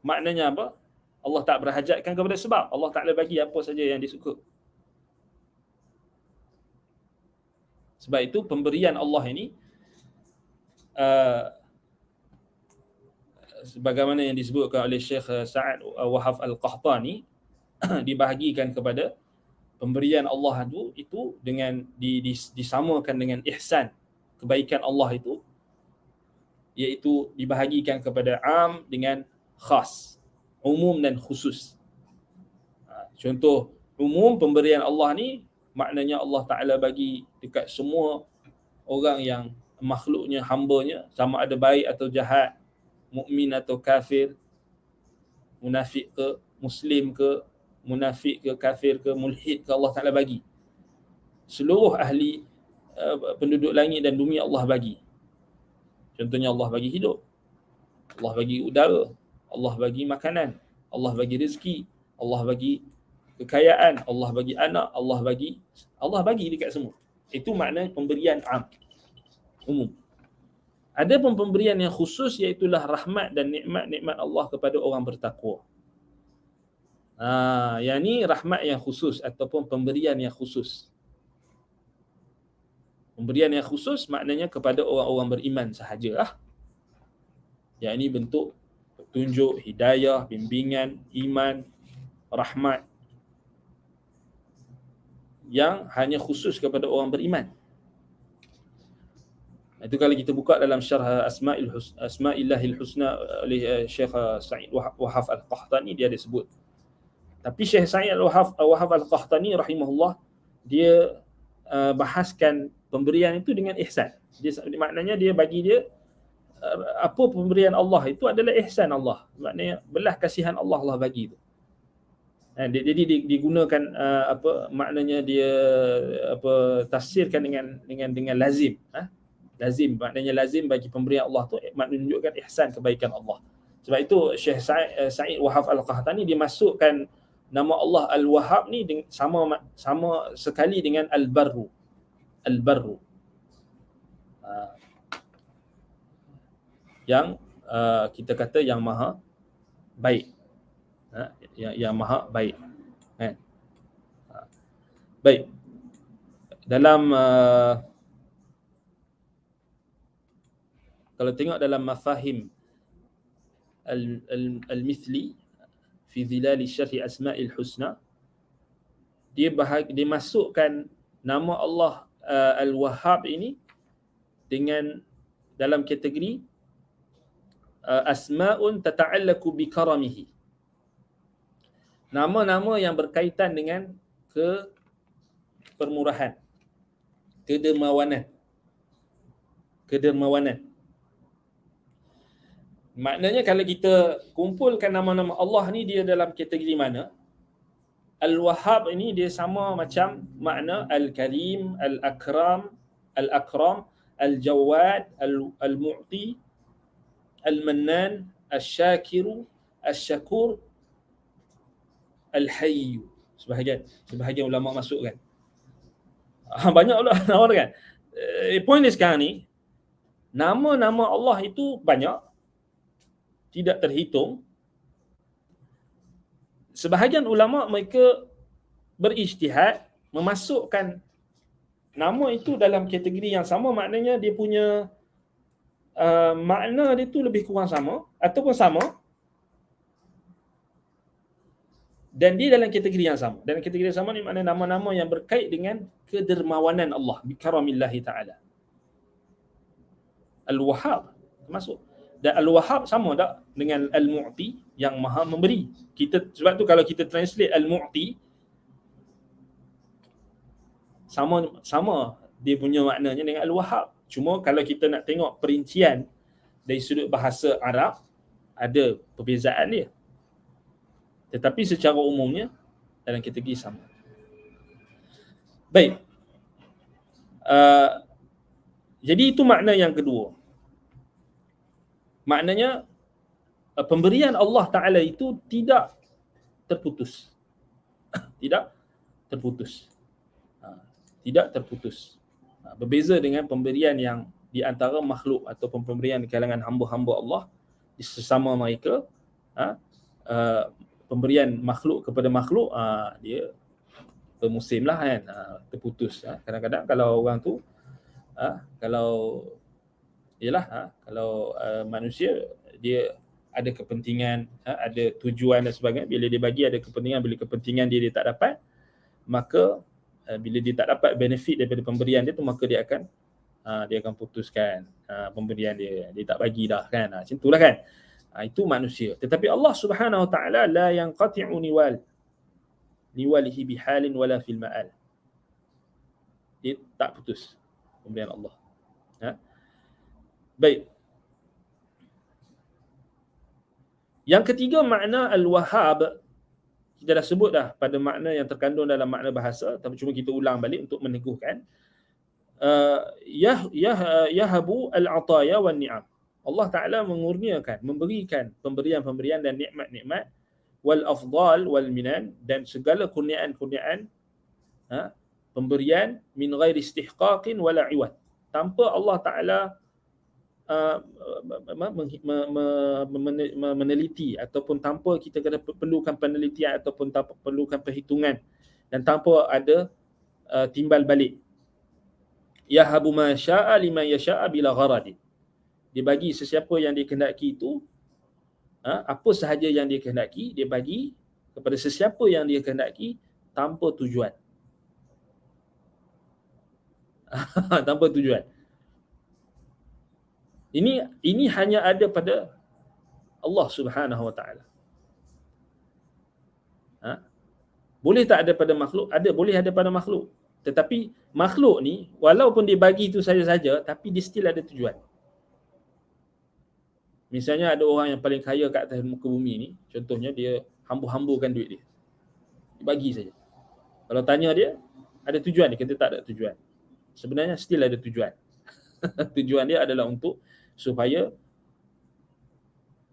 Maknanya apa? Allah tak berhajatkan kepada sebab. Allah Ta'ala bagi apa saja yang disuka. Sebab itu pemberian Allah ini sebagaimana yang disebutkan oleh Syekh Sa'ad Wahaf Al-Qahtani, dibahagikan kepada pemberian Allah itu dengan disamakan dengan ihsan, kebaikan Allah itu, iaitu dibahagikan kepada am dengan khas, umum dan khusus. Contoh umum pemberian Allah ni maknanya Allah Ta'ala bagi dekat semua orang yang makhluknya, hambanya, sama ada baik atau jahat, mukmin atau kafir, munafik ke, muslim ke, munafik ke, kafir ke, mulhid ke, Allah Ta'ala bagi. Seluruh ahli penduduk langit dan bumi Allah bagi. Contohnya Allah bagi hidup, Allah bagi udara, Allah bagi makanan, Allah bagi rezeki, Allah bagi kekayaan, Allah bagi anak, Allah bagi dekat semua. Itu makna pemberian am, umum. Ada pun pemberian yang khusus, iaitulah rahmat dan nikmat-nikmat Allah kepada orang bertakwa. Yang ni rahmat yang khusus ataupun pemberian yang khusus. Pemberian yang khusus maknanya kepada orang-orang beriman sahajalah. Yang ini bentuk petunjuk, hidayah, bimbingan, iman, rahmat yang hanya khusus kepada orang beriman. Itu kalau kita buka dalam syarah Asma'illahil Husna oleh Syekh Sa'id Wahhaf Al-Qahtani, dia ada sebut. Tapi Syekh Sa'id Wahhaf Al-Qahtani rahimahullah, dia bahaskan pemberian itu dengan ihsan. Maknanya dia bagi dia apa pemberian Allah itu adalah ihsan Allah. Maknanya belah kasihan Allah bagi itu. Jadi digunakan maknanya dia tafsirkan dengan lazim. Lazim, maknanya lazim bagi pemberian Allah tu menunjukkan ihsan kebaikan Allah. Sebab itu Syekh Sa'id Wahhaf Al-Qahtani dimasukkan nama Allah Al-Wahhab ni sama sekali dengan Al-Barru. Al-Barru. Yang kita kata yang maha baik. Yang maha baik. Kan? Baik. Dalam kalau tengok dalam mafahim al-mithli fi zilal syarh asma'il husna, dia masukkan nama Allah Al-Wahhab ini dengan dalam kategori asma'un tata'allaqu bi karamihi. Nama-nama yang berkaitan dengan kepermurahan, kedermawanan. Maknanya kalau kita kumpulkan nama-nama Allah ni, dia dalam kategori mana? Al-Wahhab ini dia sama macam makna Al-Karim, Al-Akram, Al-Jawad, Al-Mu'ti, Al-Mannan, Al-Syakiru, Al-Syakur, Al-Hayyu. Sebahagian ulama masukkan. Banyak ulama kan. Poin dia sekarang ni, nama-nama Allah itu banyak, tidak terhitung. Sebahagian ulama mereka berijtihad memasukkan nama itu dalam kategori yang sama, maknanya dia punya makna dia tu lebih kurang sama ataupun sama, dan dia dalam kategori yang sama. Dalam kategori yang sama ni maknanya nama-nama yang berkait dengan kedermawanan Allah, bi karamillahi ta'ala. Al-Wahhab termasuk. Dan Al-Wahhab sama tak dengan Al-Mu'ti, yang maha memberi. Sebab tu kalau kita translate Al-Mu'ti, sama dia punya maknanya dengan Al-Wahhab. Cuma kalau kita nak tengok perincian dari sudut bahasa Arab, ada perbezaan dia. Tetapi secara umumnya dalam kategori sama. Baik. Jadi itu makna yang kedua. Maknanya pemberian Allah Ta'ala itu tidak terputus. Tidak terputus. Berbeza dengan pemberian yang di antara makhluk ataupun pemberian di kalangan hamba-hamba Allah sesama mereka. Pemberian makhluk kepada makhluk, dia bermusim lah kan, terputus. Kadang-kadang kalau orang tu kalau manusia dia ada kepentingan, ada tujuan dan sebagainya, bila dia bagi ada kepentingan, bila kepentingan dia tak dapat, maka bila dia tak dapat benefit daripada pemberian dia tu, maka dia akan putuskan pemberian dia tak bagi dah kan. Macam itulah kan. Itu manusia. Tetapi Allah Subhanahu Wa Ta'ala la yanqati'u niwalihi bihalin wala fil ma'al. Dia tak putus pemberian Allah. Baik. Yang ketiga makna Al-Wahhab, kita dah sebut dah pada makna yang terkandung dalam makna bahasa, tapi cuma kita ulang balik untuk meneguhkan. Yahabu al-ataya wan ni'am. Allah Ta'ala mengurniakan, memberikan pemberian-pemberian dan nikmat-nikmat, wal afdal wal minan, dan segala kurniaan-kurniaan pemberian min ghairi istihqaqin wala iwad, tanpa Allah Ta'ala meneliti ataupun tanpa kita kena perlukan penelitian ataupun tanpa perlukan perhitungan, dan tanpa ada timbal balik. Yahabu ma syaa liman yashaa bila gharad. Dia bagi sesiapa yang dia kehendaki itu, apa sahaja yang dia kehendaki, dia bagi kepada sesiapa yang dia kehendaki tanpa tujuan. Tanpa tujuan. Ini hanya ada pada Allah Subhanahu Wa Taala. Ha? Boleh tak ada pada makhluk? Ada, boleh ada pada makhluk. Tetapi makhluk ni walaupun dia bagi itu saja-saja, tapi dia still ada tujuan. Misalnya ada orang yang paling kaya kat atas muka bumi ni, contohnya dia hambur-hamburkan duit dia. Dia bagi saja. Kalau tanya dia, ada tujuan? Dia kata tak ada tujuan. Sebenarnya still ada tujuan. Tujuan dia adalah untuk supaya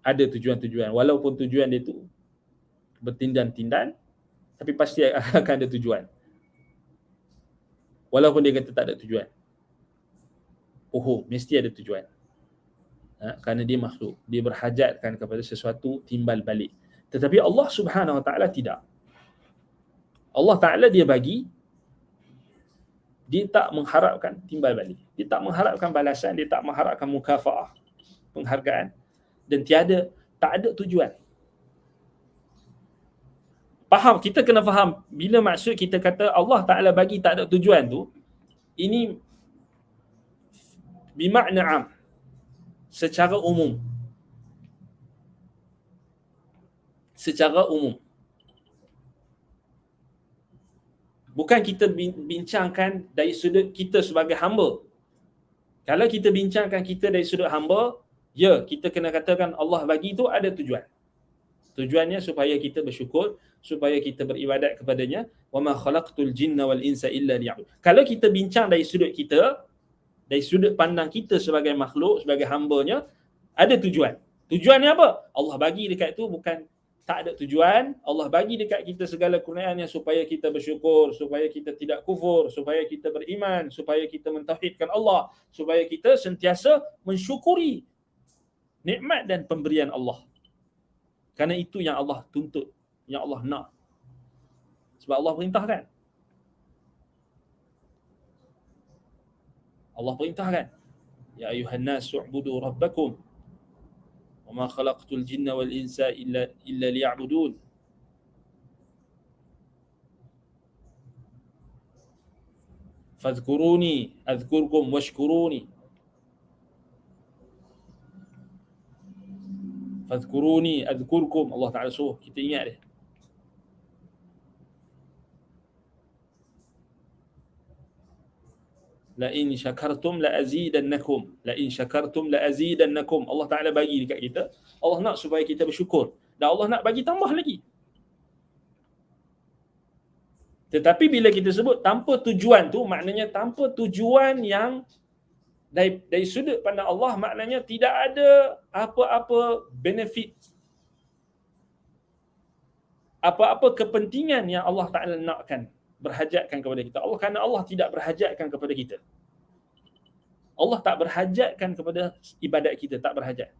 ada tujuan-tujuan. Walaupun tujuan dia tu bertindan-tindan, tapi pasti akan ada tujuan. Walaupun dia kata tak ada tujuan. Mesti ada tujuan. Kerana dia makhluk. Dia berhajatkan kepada sesuatu timbal balik. Tetapi Allah Subhanahu Wa Taala tidak. Allah Ta'ala dia bagi, dia tak mengharapkan timbal balik. Dia tak mengharapkan balasan, dia tak mengharapkan mukafaah, penghargaan, dan tak ada tujuan. Faham, kita kena faham bila maksud kita kata Allah Ta'ala bagi tak ada tujuan tu, ini bimakna am, secara umum. Secara umum. Bukan kita bincangkan dari sudut kita sebagai hamba. Kalau kita bincangkan kita dari sudut hamba, ya, kita kena katakan Allah bagi itu ada tujuan. Tujuannya supaya kita bersyukur, supaya kita beribadat kepadanya. Wa ma khalaqtul jinna wal insa illa liya'budun. Kalau kita bincang dari sudut kita, dari sudut pandang kita sebagai makhluk, sebagai hambanya, ada tujuan. Tujuannya apa? Allah bagi dekat itu bukan tak ada tujuan. Allah bagi dekat kita segala kurnianya supaya kita bersyukur, supaya kita tidak kufur, supaya kita beriman, supaya kita mentauhidkan Allah, supaya kita sentiasa mensyukuri nikmat dan pemberian Allah. Kerana itu yang Allah tuntut, yang Allah nak. Sebab Allah perintahkan. Allah perintahkan. Ya ayuhan nas u'budu rabbakum wa ma khalaqtul jinna wal insa illa liya'budun. Fadhkuruni adhkurkum washkuruni. Fadhkuruni adhkurkum. Allah Ta'ala suruh kita ingat dia. La in syakartum la azidannakum. La in syakartum la azidannakum. Allah Ta'ala bagi dekat kita. Allah nak supaya kita bersyukur. Dan Allah nak bagi tambah lagi. Tetapi bila kita sebut tanpa tujuan tu, maknanya tanpa tujuan yang dari sudut pandang Allah, maknanya tidak ada apa-apa benefit, apa-apa kepentingan yang Allah Ta'ala nakkan, berhajatkan kepada kita. Kerana Allah tidak berhajatkan kepada kita. Allah tak berhajatkan kepada ibadat kita, tak berhajat.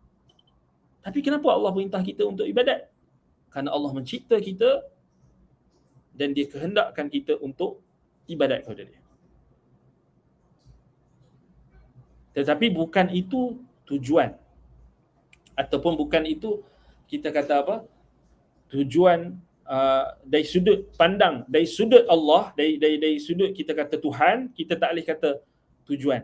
Tapi kenapa Allah perintah kita untuk ibadat? Kerana Allah mencipta kita dan dia kehendakkan kita untuk ibadat kepada dia. Tetapi bukan itu tujuan. Ataupun bukan itu kita kata apa? Tujuan dari sudut pandang, dari sudut Allah, dari sudut kita kata Tuhan, kita tak boleh kata tujuan.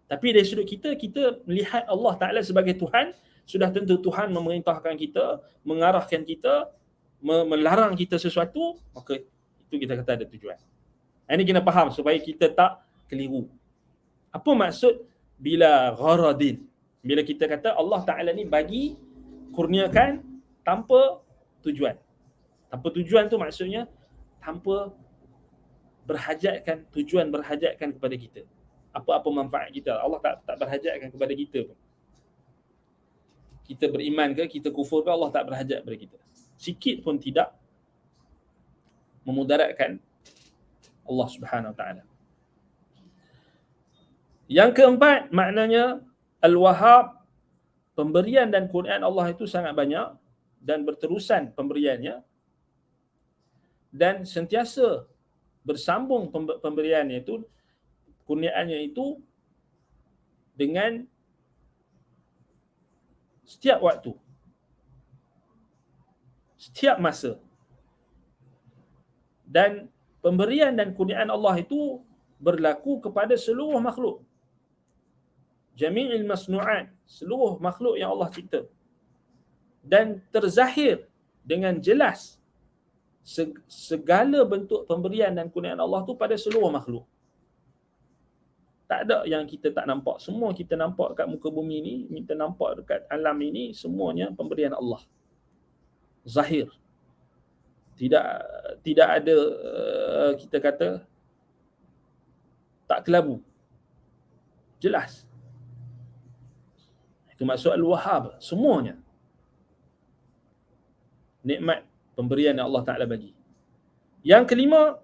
Tapi dari sudut kita melihat Allah Ta'ala sebagai Tuhan, sudah tentu Tuhan memerintahkan kita, mengarahkan kita, melarang kita sesuatu, maka itu kita kata ada tujuan. Ini kena faham supaya kita tak keliru. Apa maksud bila gharadin? Bila kita kata Allah Ta'ala ni bagi, kurniakan tanpa tujuan. Tanpa tujuan tu maksudnya tanpa berhajatkan kepada kita. Apa-apa manfaat kita. Allah tak berhajatkan kepada kita pun. Kita beriman ke, kita kufur ke, Allah tak berhajat kepada kita. Sikit pun tidak memudaratkan Allah Subhanahu Wa Ta'ala. Yang keempat, maknanya Al-Wahhab, pemberian dan kurniaan Allah itu sangat banyak dan berterusan pemberiannya dan sentiasa bersambung pemberiannya itu, kurniaannya itu dengan setiap waktu. setiap masa. Dan pemberian dan kurniaan Allah itu berlaku kepada seluruh makhluk. Jami'il masnu'at, seluruh makhluk yang Allah cipta. Dan terzahir dengan jelas segala bentuk pemberian dan kurniaan Allah tu pada seluruh makhluk. Tak ada yang kita tak nampak. Semua kita nampak kat muka bumi ni, kita nampak dekat alam ini, semuanya pemberian Allah. Zahir. Tidak ada kita kata tak kelabu. Jelas. Itu maksud Al-Wahhab. Semuanya nikmat pemberian yang Allah Ta'ala bagi. Yang kelima,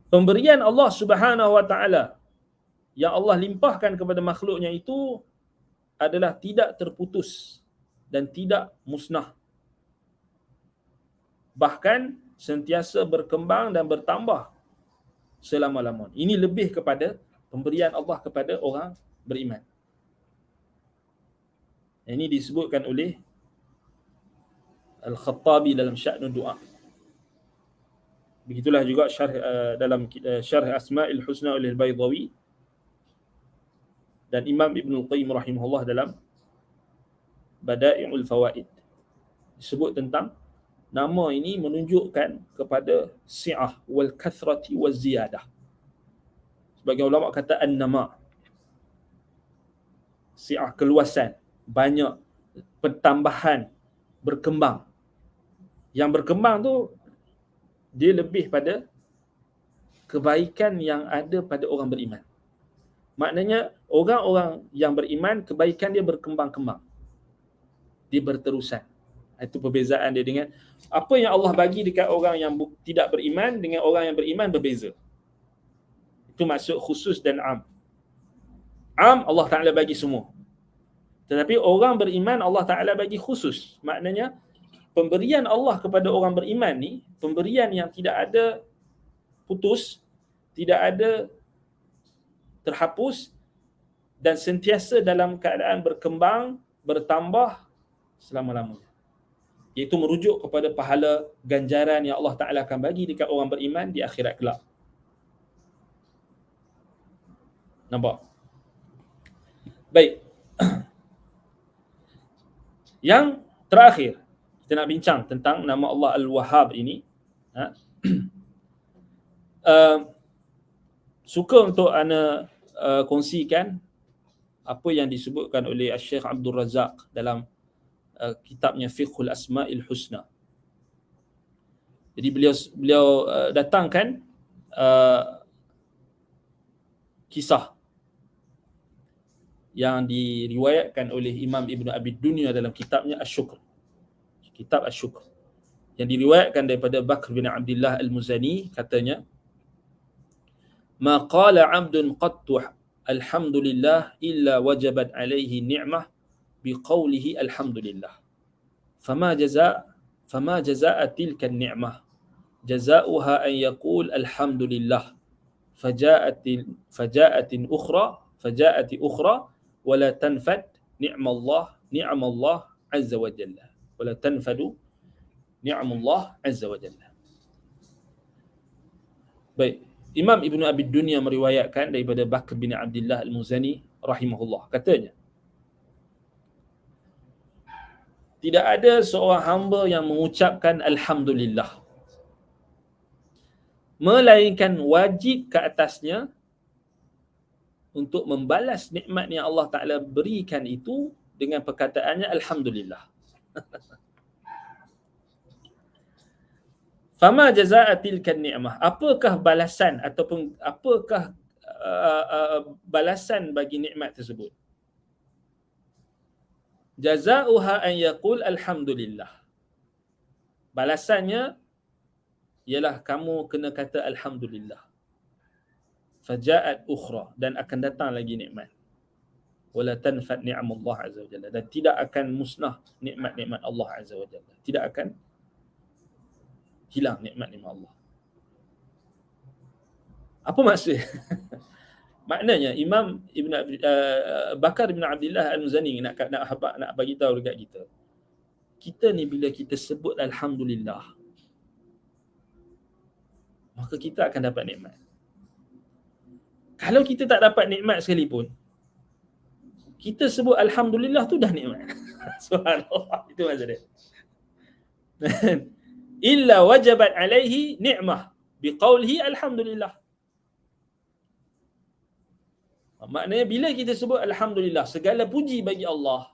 pemberian Allah Subhanahu Wa Ta'ala yang Allah limpahkan kepada makhluknya itu adalah tidak terputus dan tidak musnah. Bahkan sentiasa berkembang dan bertambah selama-lamanya. Ini lebih kepada pemberian Allah kepada orang beriman. Ini disebutkan oleh Al-Khattabi dalam Sya'nul Du'a. Begitulah juga dalam Syarh Asma'il Husna oleh Al-Baydawi dan Imam Ibn Al-Qayyim rahimahullah dalam Bada'i'ul Fawaid. Disebut tentang nama ini menunjukkan kepada si'ah wal kathrati wal ziyadah. Sebagian ulama kata an-nama. Si'ah keluasan, banyak, pertambahan, berkembang. Yang berkembang tu dia lebih pada kebaikan yang ada pada orang beriman. Maknanya orang-orang yang beriman, kebaikan dia berkembang-kembang. Dia berterusan. Itu perbezaan dia dengan apa yang Allah bagi dekat orang yang tidak beriman dengan orang yang beriman berbeza. Itu maksud khusus dan am. Am Allah Ta'ala bagi semua. Tetapi orang beriman Allah Ta'ala bagi khusus. Maknanya pemberian Allah kepada orang beriman ni, pemberian yang tidak ada putus, tidak ada terhapus dan sentiasa dalam keadaan berkembang, bertambah selama-lamanya. Iaitu merujuk kepada pahala ganjaran yang Allah Ta'ala akan bagi dekat orang beriman di akhirat kelak. Nampak? Baik. Yang terakhir, kita nak bincang tentang nama Allah Al-Wahhab ini. Suka untuk ana kongsikan apa yang disebutkan oleh Syekh Abdul Razak dalam kitabnya Fiqhul Asma'il Husna. Jadi beliau datangkan kisah yang diriwayatkan oleh Imam Ibn Abi Dunya dalam kitabnya Asy-Syukr. Kitab Asy-Syukr. Yang diriwayatkan daripada Bakr bin Abdullah Al-Muzani, katanya, "Ma qala 'abdun qattu alhamdulillah illa wajabat alaihi ni'mah biqaulihi alhamdulillah. Fama jazaa tilka an-ni'mah. Jazaoha an yaqul alhamdulillah. Faja'at ukhra wala tanfad ni'mallah azza wa jalla. Wala tanfadu ni'mallah azza wa jalla." Baik, Imam Ibn Abi Dunya meriwayatkan daripada Bakr bin Abdullah Al-Muzani rahimahullah, katanya, tidak ada seorang hamba yang mengucapkan alhamdulillah melainkan wajib ke atasnya untuk membalas nikmat yang Allah Ta'ala berikan itu dengan perkataannya alhamdulillah. Fama jazaa tilka ni'mah, apakah balasan ataupun apakah balasan bagi nikmat tersebut? Jazaoha an yaqul alhamdulillah. Balasannya ialah kamu kena kata alhamdulillah. Faja'at ukhra, dan akan datang lagi nikmat. Wala tanfad ni'mallah azza wa jalla, dan tidak akan musnah nikmat-nikmat Allah azza wa jalla. Tidak akan hilang nikmat-nikmat Allah. Apa maksud? Maknanya Imam Bakar bin Abdullah Al-Muzani nak bagi tahu dekat kita. kita ni bila kita sebut Alhamdulillah, maka kita akan dapat nikmat. Kalau kita tak dapat nikmat sekalipun, kita sebut Alhamdulillah tu dah nikmat. Subhanallah, itu maksud dia. Illa wajabat alaihi ni'mah biqaulihi Alhamdulillah. Maknanya bila kita sebut Alhamdulillah, segala puji bagi Allah,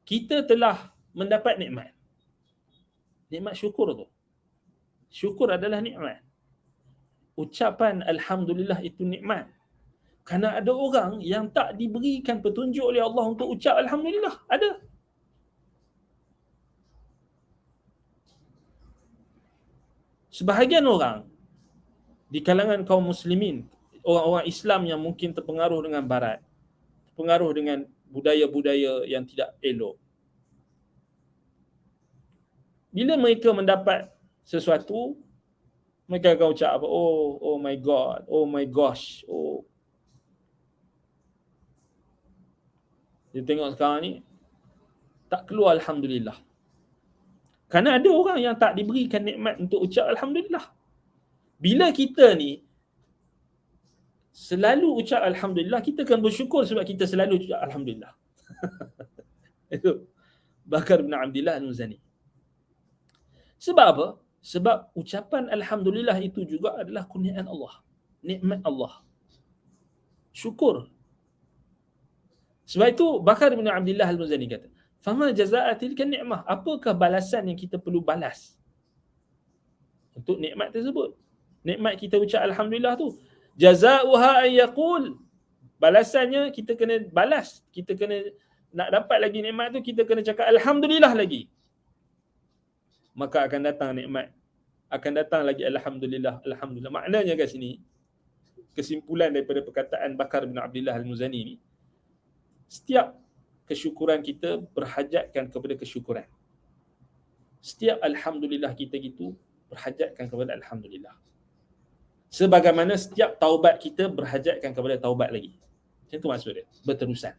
kita telah mendapat nikmat. Nikmat syukur tu. Syukur adalah nikmat. Ucapan Alhamdulillah itu nikmat. Kerana ada orang yang tak diberikan petunjuk oleh Allah untuk ucap Alhamdulillah. Ada. Sebahagian orang di kalangan kaum muslimin, orang-orang Islam yang mungkin terpengaruh dengan barat, terpengaruh dengan budaya-budaya yang tidak elok, bila mereka mendapat sesuatu, mereka akan ucap apa? Oh my God, oh my gosh, oh. Dia tengok sekarang ni, tak keluar Alhamdulillah. Kerana ada orang yang tak diberikan nikmat untuk ucap Alhamdulillah. Bila kita ni selalu ucap Alhamdulillah, kita akan bersyukur sebab kita selalu ucap Alhamdulillah. Itu Bakar bin Abdullah Al-Muzani. Sebab apa? Sebab ucapan Alhamdulillah itu juga adalah kurniaan Allah, nikmat Allah, syukur. Sebab itu Bakar bin Abdullah Al-Muzani kata, fama jaza'a tilka ni'mah, apakah balasan yang kita perlu balas untuk nikmat tersebut? Nikmat kita ucap Alhamdulillah tu, jaza'uha an yaqul, balasannya kita kena balas, kita kena nak dapat lagi nikmat tu, kita kena cakap Alhamdulillah lagi. Maka akan datang nikmat, akan datang lagi Alhamdulillah, Alhamdulillah. Maknanya kat sini, kesimpulan daripada perkataan Bakar bin Abdullah Al-Muzani ni, setiap kesyukuran kita berhajatkan kepada kesyukuran. Setiap Alhamdulillah kita gitu berhajatkan kepada Alhamdulillah. Sebagaimana setiap taubat kita berhajatkan kepada taubat lagi. Macam tu maksud dia, berterusan.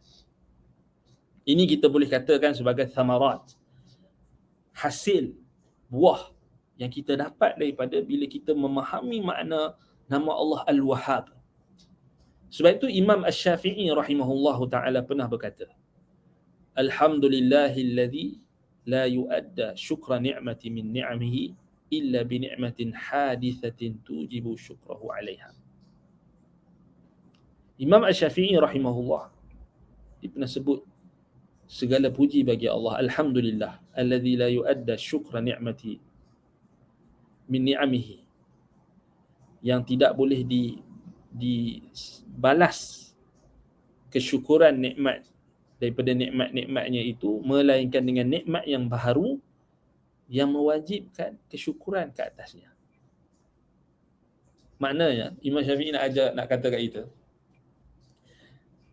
Ini kita boleh katakan sebagai thamarat, hasil, buah yang kita dapat daripada bila kita memahami makna nama Allah Al-Wahhab. Sebab itu Imam Asy-Syafi'i rahimahullahu ta'ala pernah berkata, Alhamdulillahilladzi la yu'adda syukra ni'mati min ni'amihi illa bi ni'matin hadithatin tujibu syukrahu 'alaiha. Imam Asy-Syafi'i rahimahullah, dia pernah sebut segala puji bagi Allah, alhamdulillah alladzi la yu'adda syukra ni'mati min ni'amihi, yang tidak boleh dibalas kesyukuran nikmat daripada nikmat-nikmatnya itu melainkan dengan nikmat yang baharu yang mewajibkan kesyukuran ke atasnya. Maknanya Imam Syafi'i nak kata kat kita,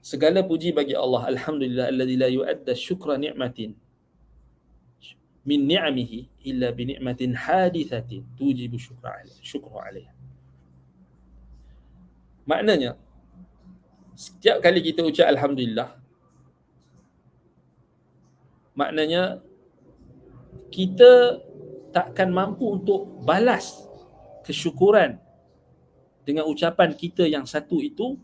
segala puji bagi Allah, alhamdulillah alladzi la yu'adda syukra ni'matin min ni'amihi illa bi ni'matin hadithatin tujibu syukru 'alaiha. Maknanya setiap kali kita ucap alhamdulillah, maknanya kita takkan mampu untuk balas kesyukuran dengan ucapan kita yang satu itu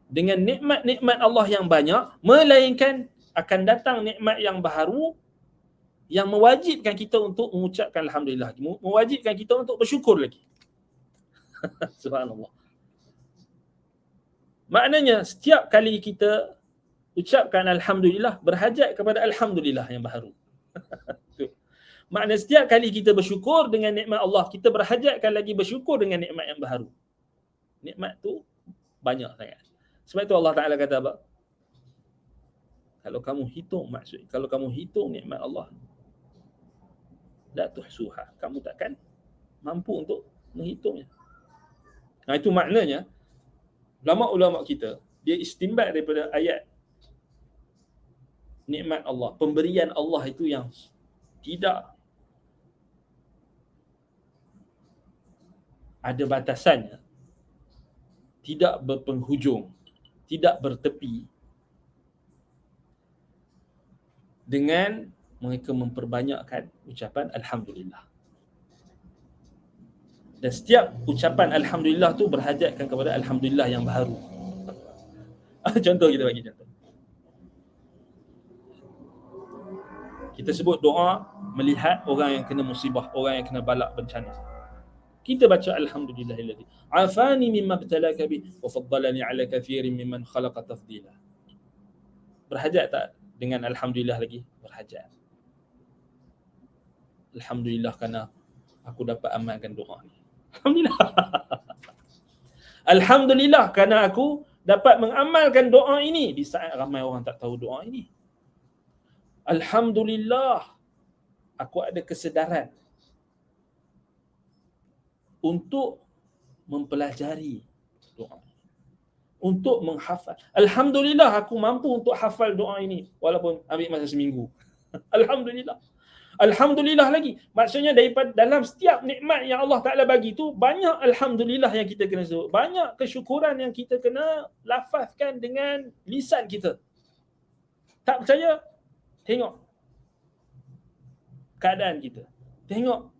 dengan nikmat-nikmat Allah yang banyak, melainkan akan datang nikmat yang baharu yang mewajibkan kita untuk mengucapkan alhamdulillah, mewajibkan kita untuk bersyukur lagi. Subhanallah. Maknanya setiap kali kita ucapkan alhamdulillah, berhajat kepada alhamdulillah yang baharu. Maknanya setiap kali kita bersyukur dengan nikmat Allah, kita berhajatkan lagi bersyukur dengan nikmat yang baharu. Nikmat tu banyak sangat. Sebab itu Allah Ta'ala kata apa? Kalau kamu hitung nikmat Allah, la tuhsuha, kamu takkan mampu untuk menghitungnya. Nah, itu maknanya ulama-ulama kita, dia istinbat daripada ayat nikmat Allah, pemberian Allah itu yang tidak ada batasannya, tidak berpenghujung, tidak bertepi dengan mereka memperbanyakkan ucapan Alhamdulillah. Dan setiap ucapan Alhamdulillah tu berhajatkan kepada Alhamdulillah yang baru. Contoh, kita bagi contoh. Kita sebut doa melihat orang yang kena musibah, orang yang kena balak bencana. Kita baca Alhamdulillahilladzi afani mimma ibtalaka bi wa faddalani ala kathirin mimman khalaqa tafdila. Berhajat tak dengan Alhamdulillah lagi? Berhajat. Alhamdulillah kerana aku dapat amalkan doa ni. Alhamdulillah. Alhamdulillah kerana aku dapat mengamalkan doa ini di saat ramai orang tak tahu doa ini. Alhamdulillah aku ada kesedaran untuk mempelajari doa, untuk menghafal. Alhamdulillah aku mampu untuk hafal doa ini walaupun ambil masa seminggu. Alhamdulillah. Alhamdulillah lagi. Maksudnya daripada dalam setiap nikmat yang Allah Ta'ala bagi tu, banyak Alhamdulillah yang kita kena sebut. Banyak kesyukuran yang kita kena lafazkan dengan lisan kita. Tak percaya? Tengok keadaan kita. Tengok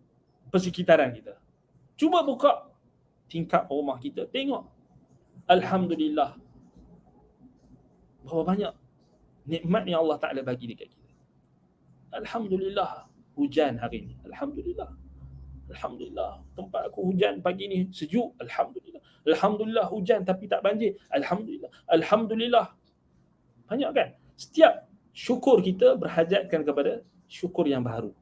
persekitaran kita. Cuba buka tingkap rumah kita. Tengok. Alhamdulillah. Berapa banyak nikmat yang Allah Ta'ala bagi dekat kita. Alhamdulillah hujan hari ni. Alhamdulillah. Alhamdulillah. Tempat aku hujan pagi ni sejuk. Alhamdulillah. Alhamdulillah hujan tapi tak banjir. Alhamdulillah. Alhamdulillah. Banyak kan? Setiap syukur kita berhajatkan kepada syukur yang baru.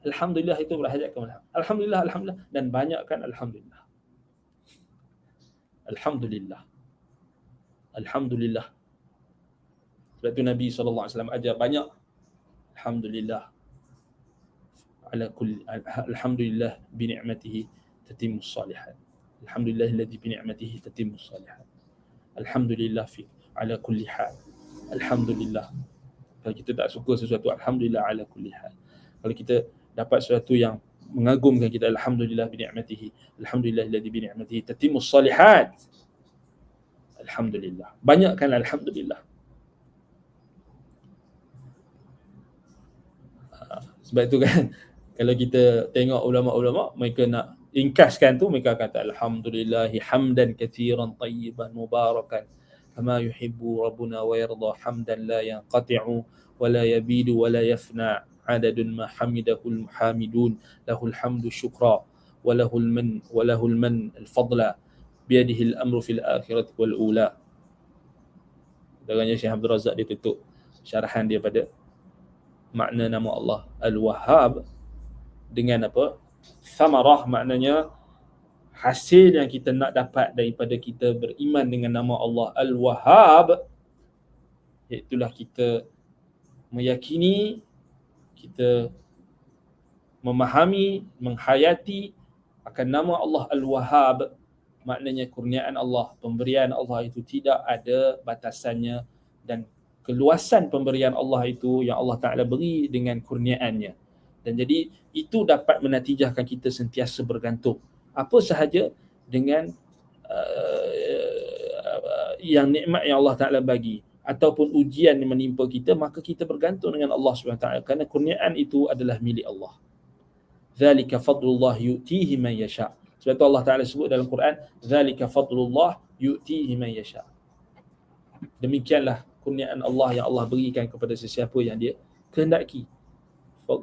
Alhamdulillah itu berhajat kepada Alhamdulillah, Alhamdulillah. Dan banyakkan Alhamdulillah. Alhamdulillah. Alhamdulillah. Sebab itu Nabi SAW ajar banyak Alhamdulillah. Alhamdulillah bini'matihi tatimmus salihat. Alhamdulillah alladhi bini'matihi tatimmus salihat. Alhamdulillah fi ala kulli hal. Alhamdulillah. Kalau kita tak suka sesuatu, alhamdulillah ala kulli hal. Kalau kita dapat sesuatu yang mengagumkan kita, alhamdulillah bini'matihi. Alhamdulillah alladhi bini'matihi tatimmus salihat. Alhamdulillah. Banyakkan alhamdulillah. Sebab itu kan, kalau kita tengok ulama-ulama, mereka nak ingkaskan tu, mereka kata alhamdulillahi hamdan kathiran tayyiban mubarakan kama yuhibbu rabbuna wa yarda hamdan la yanqati'u wa la yabidu wa la yafna adadun ma hamidahul muhamidun lahul hamdu syukra wa lahul man al-fadla biyadihi al-amru fil akhirati wal ula. Dengannya Syekh Abdul Razak dia tutup syarahan dia pada makna nama Allah Al-Wahhab dengan apa? Samarah, maknanya hasil yang kita nak dapat daripada kita beriman dengan nama Allah Al-Wahhab, iaitulah kita meyakini, kita memahami, menghayati akan nama Allah Al-Wahhab. Maknanya kurniaan Allah, pemberian Allah itu tidak ada batasannya, dan keluasan pemberian Allah itu yang Allah Ta'ala beri dengan kurniaannya. Dan jadi itu dapat menatijahkan kita sentiasa bergantung apa sahaja dengan yang nikmat yang Allah Ta'ala bagi ataupun ujian yang menimpa kita, maka kita bergantung dengan Allah SWT, kerana kurniaan itu adalah milik Allah. Zalika fadlullah yu'tihi man yasha'. Sebab itu Allah Ta'ala sebut dalam Quran, Zalika fadlullah yu'tihi man yasha'. Demikianlah kurniaan Allah yang Allah berikan kepada sesiapa yang dia kehendaki.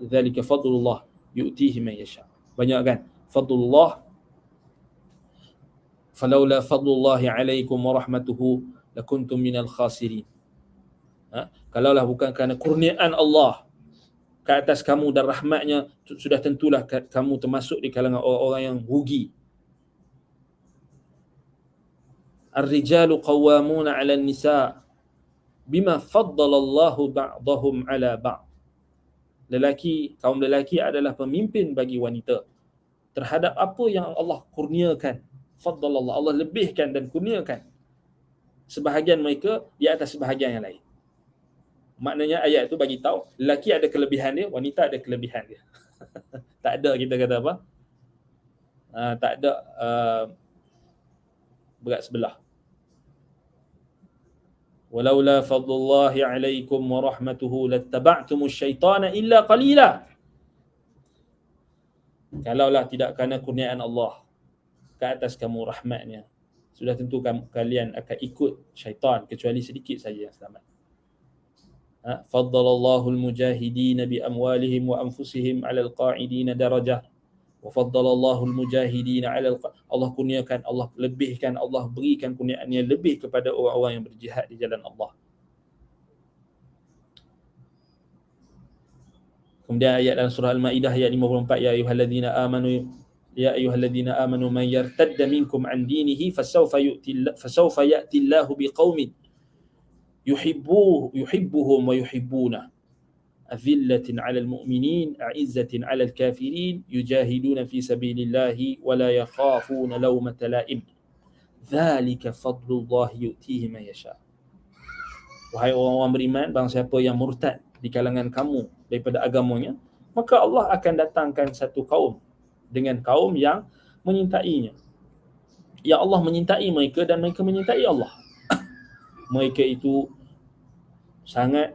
Zalika fadlullah yu'tihi man yasha'. Banyak kan? Fadlullah. Falaula fadlullahi alaikum wa rahmatuhu lakuntum minal khasirin. Kalaulah bukan kerana kurniaan Allah ke atas kamu dan rahmatnya, sudah tentulah kamu termasuk di kalangan orang-orang yang rugi. Ar-rijalu qawwamuna 'alan nisa' bima faddalallahu ba'dahum 'ala ba'd. Kaum lelaki adalah pemimpin bagi wanita terhadap apa yang Allah kurniakan. Faddalallah, Allah lebihkan dan kurniakan sebahagian mereka di atas sebahagian yang lain. Maknanya ayat itu bagi tahu lelaki ada kelebihan dia, wanita ada kelebihan dia. Tak ada kita kata apa? Tak ada berat sebelah. walaula fadlullahi alaikum wa rahmatuhu lattaba'tumus syaitana illa qalila. Kalaulah tidak kerana kurniaan Allah ke atas kamu rahmatnya, sudah tentu kalian akan ikut syaitan kecuali sedikit saja yang selamat. Faddalallahu al-mujahidin bi amwalihim wa anfusihim 'ala al-qa'idin darajah wa faddalallahu al-mujahidin 'ala Allah kurniakan, Allah lebihkan, Allah berikan kurniaannya lebih kepada orang-orang yang berjihad di jalan Allah. Kemudian ayat dalam surah Al-Maidah ayat 54, ya ayyuhalladzina amanu man yartadda minkum an dinihi fasawfa ya'ti Allahu biqaumin yuhibbuhum wa yuhibbuna azillatin 'alal mu'minin a'izzatin 'alal kafirin yujahiduna fi sabilillahi wa la yakhafuna lawmata la'im dzalika fadlullahi yu'tihi man yasha. Wahai orang-orang beriman, barang siapa yang murtad di kalangan kamu daripada agamanya, maka Allah akan datangkan satu kaum dengan kaum yang menyintainya. Ya Allah menyintai mereka dan mereka menyintai Allah. Mereka itu sangat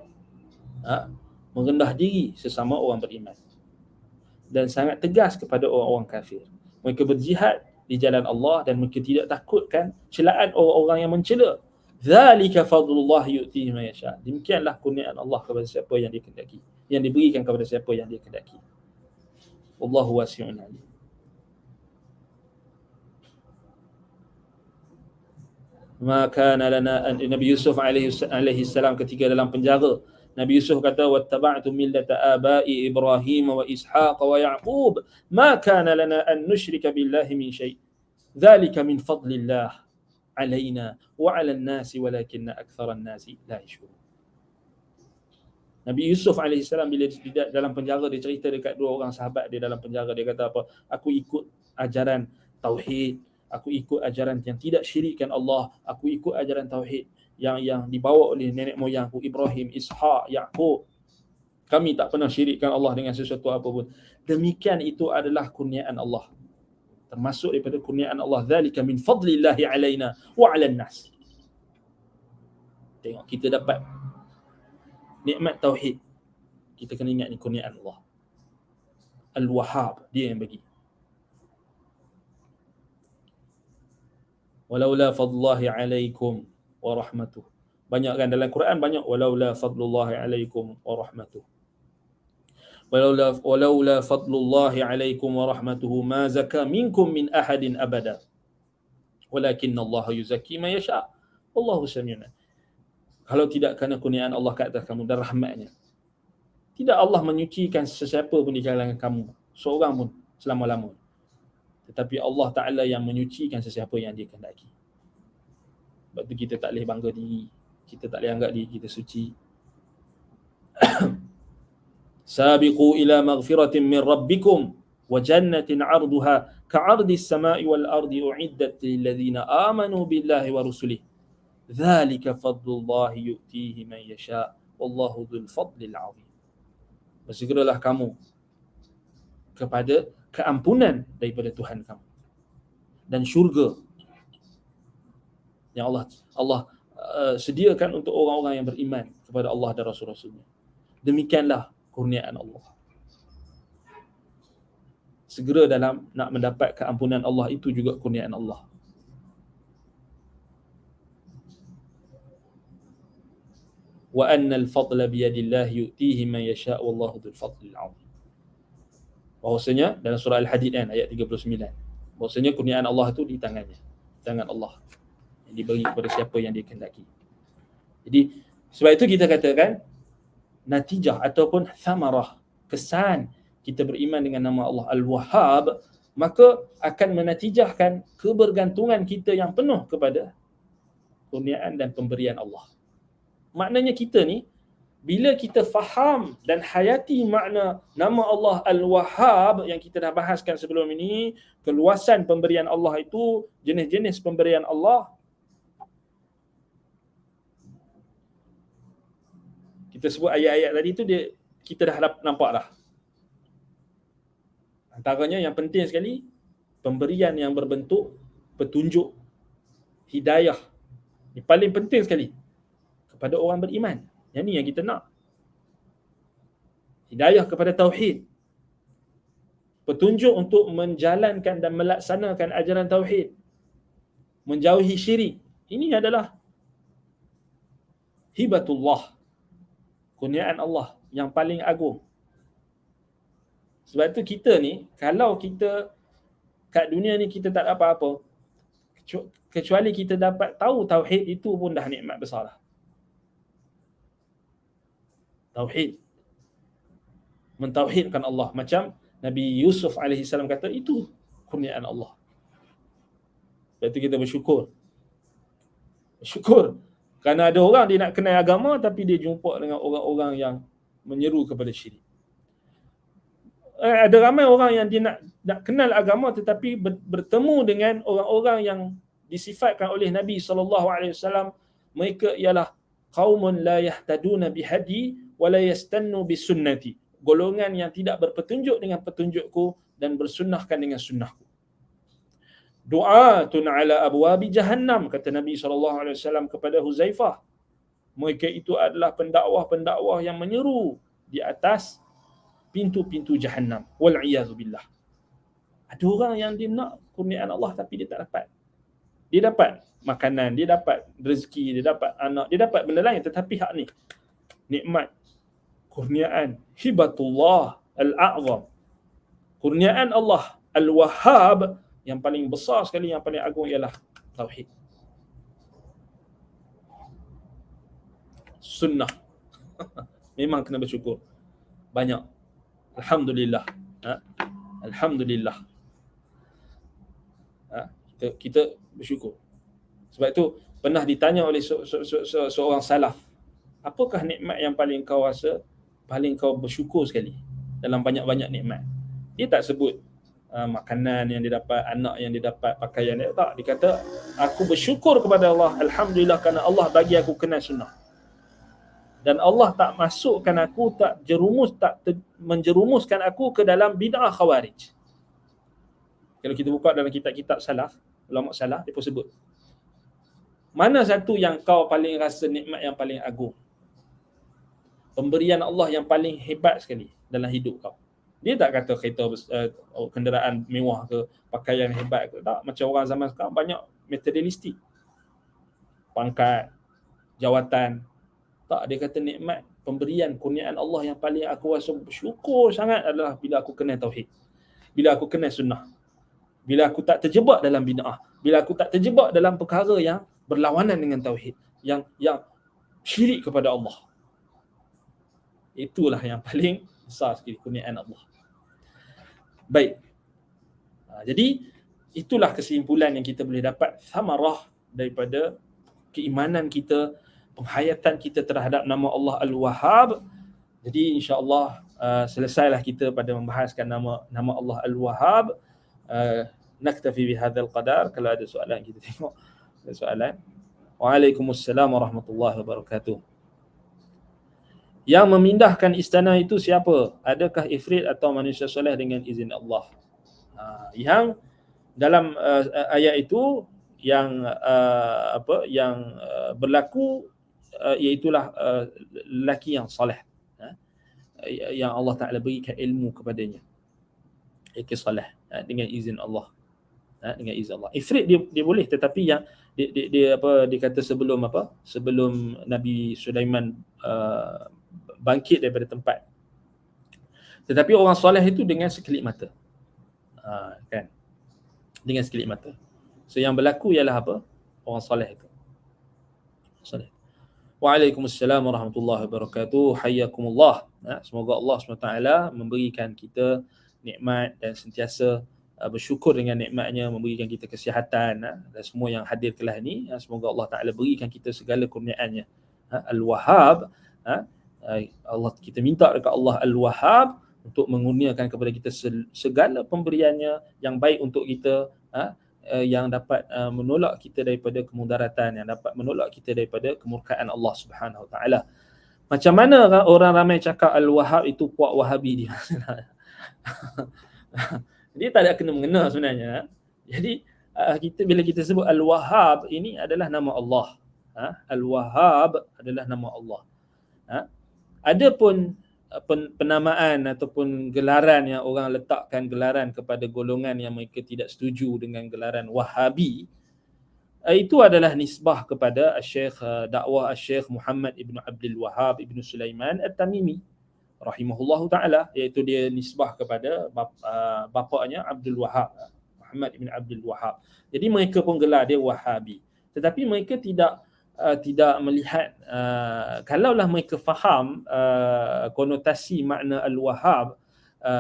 merendah diri sesama orang beriman dan sangat tegas kepada orang-orang kafir. Mereka berjihad di jalan Allah dan mereka tidak takutkan celaan orang-orang yang mencela. Zalika fadlullah yu'tihi man yasha. Demikianlah kurniaan Allah kepada siapa yang dia kehendaki, yang diberikan kepada siapa yang dia kehendaki. Wallahu wasi'un alim. Maka lana Nabi Yusuf alaihi salam ketika dalam penjara, Nabi Yusuf kata wattaba'tu millata abai Ibrahim wa Ishaq wa Yaqub ma kana lana an nusyrika billahi min syai' dzalika min fadlillah alaina wa 'alan nasi walakinna aktharan nasi la yashkurun. Nabi Yusuf alaihi salam bila dalam penjara, dia cerita dekat dua orang sahabat dia dalam penjara, dia kata apa? Aku ikut ajaran tauhid, aku ikut ajaran yang tidak syirikkan Allah, aku ikut ajaran tauhid yang dibawa oleh nenek moyangku Ibrahim, Ishaq, Yaqub. Kami tak pernah syirikkan Allah dengan sesuatu apapun. Demikian itu adalah kurniaan Allah. Termasuk daripada kurniaan Allah, zalika min fadlillahi alaina wa 'alan nas. Tengok, kita dapat nikmat tauhid, kita kena ingat ni kurniaan Allah. Al-Wahhab, dia yang bagi. Walaula fadlullahi alaikum wa rahmatuh. Banyak kan dalam Quran, banyak walaula fadlullahi alaikum wa rahmatuh. Walaula fadlullahi alaikum wa rahmatuhu ma zaka minkum min ahadin abada. Walakinnallaha yuzakki man yasha. Wallahu sami'un. Kalau tidak kerana kurniaan Allah ke atas kamu dan rahmatnya, tidak Allah menyucikan sesiapa pun di kalangan kamu, seorang pun selama-lamanya. Tetapi Allah Ta'ala yang menyucikan sesiapa yang dia kehendaki. Sebab tu kita tak boleh bangga diri, kita tak boleh anggap diri kita suci. Sabiqu ila maghfiratin min rabbikum wa jannatin 'arduha ka'ardis sama'i wal ardi u'iddat lil ladzina amanu billahi wa rusulihi. Dzalika fadlullahi yu'tihi man yasha wallahu dzul fadlil 'azim. Bersegeralah kamu kepada keampunan daripada Tuhan kamu dan syurga yang Allah sediakan untuk orang-orang yang beriman kepada Allah dan Rasul-Rasulnya. Demikianlah kurniaan Allah. Segera dalam nak mendapat keampunan Allah, itu juga kurniaan Allah. Wa annal fadla biyadillahi yu'tihi man yasha wallahu dzul fadlil 'azim. Bahawasanya dalam surah Al-Hadid kan, ayat 39, bahawasanya kurniaan Allah itu di tangannya, tangan Allah, yang diberi kepada siapa yang dia kehendaki. Jadi sebab itu kita katakan natijah ataupun thamarah, kesan kita beriman dengan nama Allah Al-Wahhab, maka akan menatijahkan kebergantungan kita yang penuh kepada kurniaan dan pemberian Allah. Maknanya kita ni, bila kita faham dan hayati makna nama Allah Al-Wahhab yang kita dah bahaskan sebelum ini, keluasan pemberian Allah itu, jenis-jenis pemberian Allah, kita sebut ayat-ayat tadi tu, kita dah nampak dah. Antaranya yang penting sekali, pemberian yang berbentuk petunjuk, hidayah. Ini paling penting sekali kepada orang beriman. Yang ni yang kita nak. Hidayah kepada tauhid. Petunjuk untuk menjalankan dan melaksanakan ajaran tauhid. Menjauhi syirik. Ini adalah hibatullah, kurniaan Allah yang paling agung. Sebab tu kita ni, kalau kita kat dunia ni kita tak dapat apa, kecuali kita dapat tahu tauhid, itu pun dah nikmat besar lah. Tauhid, mentauhidkan Allah. Macam Nabi Yusuf AS kata, itu kurniaan Allah. Sebab tu kita bersyukur. Bersyukur kerana ada orang dia nak kenal agama tapi dia jumpa dengan orang-orang yang menyeru kepada syirik. Ada ramai orang yang dia nak kenal agama tetapi bertemu dengan orang-orang yang disifatkan oleh Nabi SAW, mereka ialah qaumun la yahtaduna bihadi wa la yastannu bisunnati, golongan yang tidak berpetunjuk dengan petunjukku dan bersunnahkan dengan sunnahku. Du'atun ala abwabi jahannam, kata Nabi SAW kepada Huzaifah, mereka itu adalah pendakwah-pendakwah yang menyeru di atas pintu-pintu jahannam. Wal'iyadhu billah. Ada orang yang dia nak kurniaan Allah tapi dia tak dapat. Dia dapat makanan, dia dapat rezeki, dia dapat anak, dia dapat benda lain, tetapi hak ni nikmat, kurniaan, hibatullah al-a'zam, kurniaan Allah al-Wahhab yang paling besar sekali, yang paling agung ialah tauhid. Sunnah. Memang kena bersyukur banyak. Alhamdulillah. Alhamdulillah. Kita bersyukur. Sebab itu pernah ditanya oleh seorang salaf, apakah nikmat yang paling kau rasa, paling kau bersyukur sekali dalam banyak-banyak nikmat? Dia tak sebut makanan yang dia dapat, anak yang dia dapat, pakaian dia tak. Dia kata, aku bersyukur kepada Allah, alhamdulillah, kerana Allah bagi aku kenal sunnah. Dan Allah tak masukkan aku, tak menjerumuskan aku ke dalam bid'ah khawarij. Kalau kita buka dalam kitab-kitab salaf, ulama salaf, dia pun sebut, mana satu yang kau paling rasa nikmat yang paling agung, pemberian Allah yang paling hebat sekali dalam hidup kau? Dia tak kata kereta, kenderaan mewah ke, pakaian hebat ke, tak. Macam orang zaman sekarang banyak materialistik, pangkat, jawatan. Tak, dia kata nikmat, pemberian, kurniaan Allah yang paling aku rasa bersyukur sangat adalah bila aku kenal tauhid, bila aku kenal sunnah, bila aku tak terjebak dalam bid'ah, bila aku tak terjebak dalam perkara yang berlawanan dengan tauhid, yang syirik kepada Allah. Itulah yang paling besar sekali kurniaan Allah. Baik. Jadi itulah kesimpulan yang kita boleh dapat, samarah daripada keimanan kita, penghayatan kita terhadap nama Allah Al-Wahhab. Jadi insya-Allah selesailah kita pada membahaskan nama Allah Al-Wahhab. Naktafi bihadzal qadar. Kalau ada soalan kita tengok. Ada soalan? Waalaikumsalam warahmatullahi wabarakatuh. Yang memindahkan istana itu siapa? Adakah ifrit atau manusia soleh dengan izin Allah? Yang dalam ayat itu yang berlaku iaitulah lelaki yang soleh, yang Allah Ta'ala berikan ilmu kepadanya, lelaki soleh, dengan izin Allah, dengan izin Allah. Ifrit dia boleh, tetapi yang dia kata sebelum Nabi Sulaiman bangkit daripada tempat. Tetapi orang soleh itu dengan sekelip mata, kan, dengan sekelip mata. So yang berlaku ialah apa? Orang soleh itu. Soleh. Waalaikumsalam warahmatullahi wabarakatuh. Hayyakumullah. Semoga Allah SWT memberikan kita nikmat dan sentiasa bersyukur dengan nikmatnya, memberikan kita kesihatan, dan semua yang hadir kelas ni, semoga Allah Ta'ala berikan kita segala kurniaannya. Al-Wahhab, Allah, kita minta dekat Allah Al-Wahhab untuk mengurniakan kepada kita segala pemberiannya yang baik untuk kita, yang dapat menolak kita daripada kemudaratan, yang dapat menolak kita daripada kemurkaan Allah Subhanahu Wa Taala. Macam mana orang ramai cakap Al-Wahhab itu puak Wahabi dia. Dia tak ada kena mengena sebenarnya. Jadi bila kita sebut Al-Wahhab, ini adalah nama Allah. Al-Wahhab adalah nama Allah. Adapun penamaan ataupun gelaran yang orang letakkan gelaran kepada golongan yang mereka tidak setuju dengan gelaran Wahabi, itu adalah nisbah kepada Syekh dakwah Syekh Muhammad ibn Abdul Wahhab ibn Sulaiman At-Tamimi rahimahullahu taala, iaitu dia nisbah kepada bapaknya Abdul Wahhab, Muhammad ibn Abdul Wahhab. Jadi mereka pun gelar dia Wahabi, tetapi mereka tidak melihat kalaulah mereka faham konotasi makna Al-Wahhab,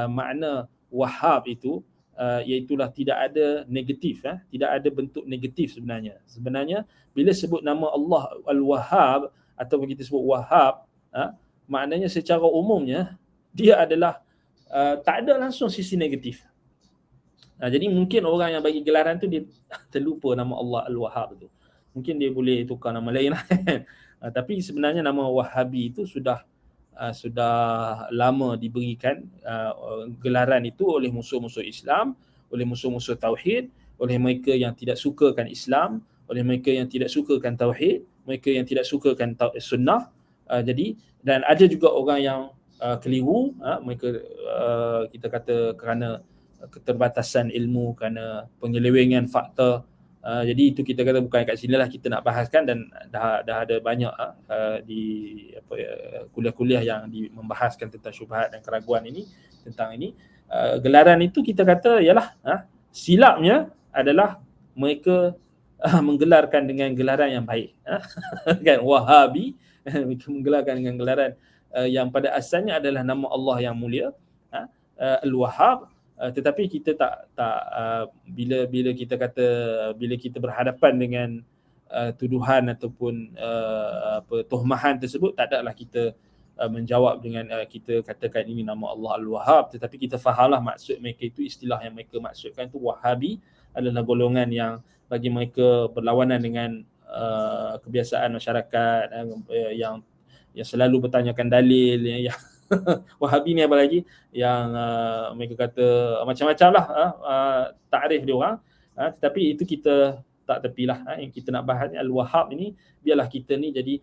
makna Wahhab itu iaitulah tidak ada negatif, tidak ada bentuk negatif sebenarnya bila sebut nama Allah Al-Wahhab ataupun kita sebut Wahhab, maknanya secara umumnya dia adalah tak ada langsung sisi negatif. Jadi mungkin orang yang bagi gelaran tu dia terlupa nama Allah Al-Wahhab tu. Mungkin dia boleh tukar nama lain lah kan. Tapi sebenarnya nama Wahabi itu sudah lama diberikan gelaran itu oleh musuh-musuh Islam, oleh musuh-musuh tauhid, oleh mereka yang tidak sukakan Islam, oleh mereka yang tidak sukakan tauhid, mereka yang tidak sukakan sunnah. Jadi dan ada juga orang yang keliru, mereka kita kata kerana keterbatasan ilmu, kerana penyelewengan fakta. Jadi itu kita kata bukan kat sinilah kita nak bahaskan, dan dah ada banyak di kuliah-kuliah yang membahaskan tentang syubhat dan keraguan ini tentang ini. Gelaran itu kita kata ialah silapnya adalah mereka menggelarkan dengan gelaran yang baik, kan, Wahabi mereka menggelarkan dengan gelaran yang pada asalnya adalah nama Allah yang mulia, Al-Wahhab. Tetapi kita tak bila kita kata, bila kita berhadapan dengan tuduhan ataupun tuhmahan tersebut, tak adalah kita menjawab dengan kita katakan ini nama Allah Al-Wahhab, tetapi kita fahamlah maksud mereka itu, istilah yang mereka maksudkan itu Wahabi adalah golongan yang bagi mereka berlawanan dengan kebiasaan masyarakat yang selalu bertanyakan dalil, yang Wahabi ni apa lagi yang mereka kata macam-macam lah takrif dia orang, tetapi itu kita tak tepilah. Yang kita nak bahas ni Al-Wahhab ini, biarlah kita ni jadi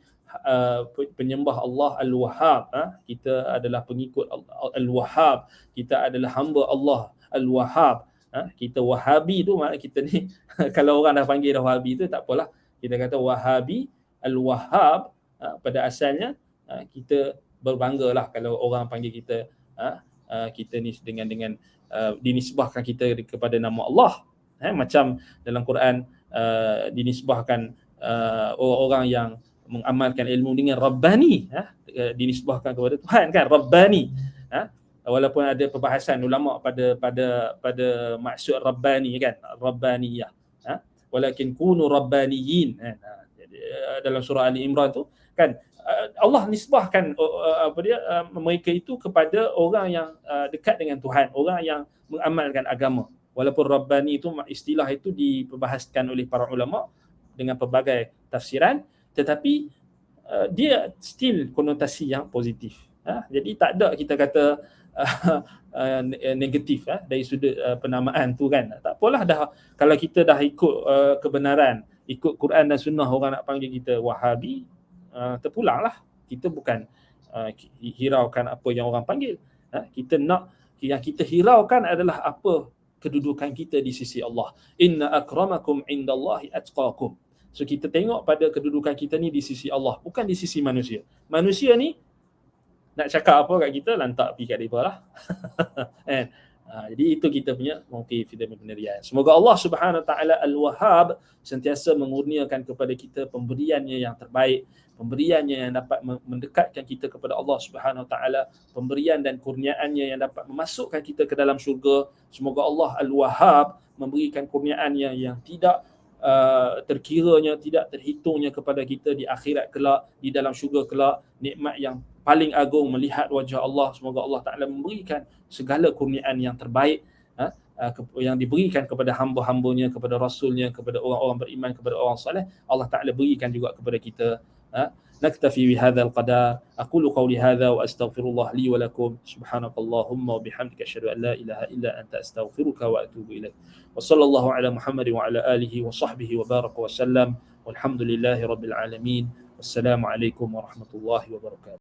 penyembah Allah Al-Wahhab, kita adalah pengikut Al-Wahhab, kita adalah hamba Allah Al-Wahhab, kita Wahabi tu makna kita ni kalau orang dah panggil dah Wahabi tu tak apalah, kita kata Wahabi Al-Wahhab. Pada asalnya kita berbanggalah kalau orang panggil kita kita ni dengan dinisbahkan kita kepada nama Allah, macam dalam Quran dinisbahkan orang-orang yang mengamalkan ilmu dengan Rabbani, dinisbahkan kepada Tuhan, kan, Rabbani. Walaupun ada perbahasan ulama pada maksud Rabbani, kan, Rabbaniyah, walakin kunu rabbaniyin, dalam surah Ali Imran tu, kan, Allah nisbahkan mereka itu kepada orang yang dekat dengan Tuhan, orang yang mengamalkan agama. Walaupun Rabbani itu istilah itu diperbahaskan oleh para ulama dengan pelbagai tafsiran, tetapi dia still konotasi yang positif. Jadi tak ada kita kata negatif dari sudut penamaan tu, kan. Tak apalah, dah kalau kita dah ikut kebenaran, ikut Quran dan Sunnah, orang nak panggil kita Wahabi, terpulanglah. Kita bukan hiraukan apa yang orang panggil. Yang kita hiraukan adalah apa kedudukan kita di sisi Allah. Inna akramakum indallahi atqakum. So kita tengok pada kedudukan kita ni di sisi Allah, bukan di sisi manusia. Manusia ni nak cakap apa kat kita, lantak pergi kat mereka lah. Jadi itu kita punya mungkin vitamin pendirian. Semoga Allah Subhanahu Wa Taala Al-Wahhab sentiasa mengurniakan kepada kita pemberiannya yang terbaik, pemberiannya yang dapat mendekatkan kita kepada Allah Subhanahu Wa Taala, pemberian dan kurniaannya yang dapat memasukkan kita ke dalam syurga. Semoga Allah Al-Wahhab memberikan kurniaannya yang tidak terkiranya, tidak terhitungnya kepada kita di akhirat kelak, di dalam syurga kelak, nikmat yang paling agung melihat wajah Allah. Semoga Allah Ta'ala memberikan segala kurniaan yang terbaik yang diberikan kepada hamba-hambanya, kepada rasulnya, kepada orang-orang beriman, kepada orang saleh. Allah Ta'ala berikan juga kepada kita. Naktafi bihadzal qadar. Aqulu qawli hadza wa astaghfirullah li wa lakum. Subhanakallahumma wa bihamdika asyhadu an la ilaha illa anta astaghfiruka wa atubu ilaik. Wa sallallahu ala Muhammad wa ala alihi wa sahbihi wa baraka wa sallam. Walhamdulillahi rabbil alamin. Wassalamualaikum warahmatullahi wabarakatuh.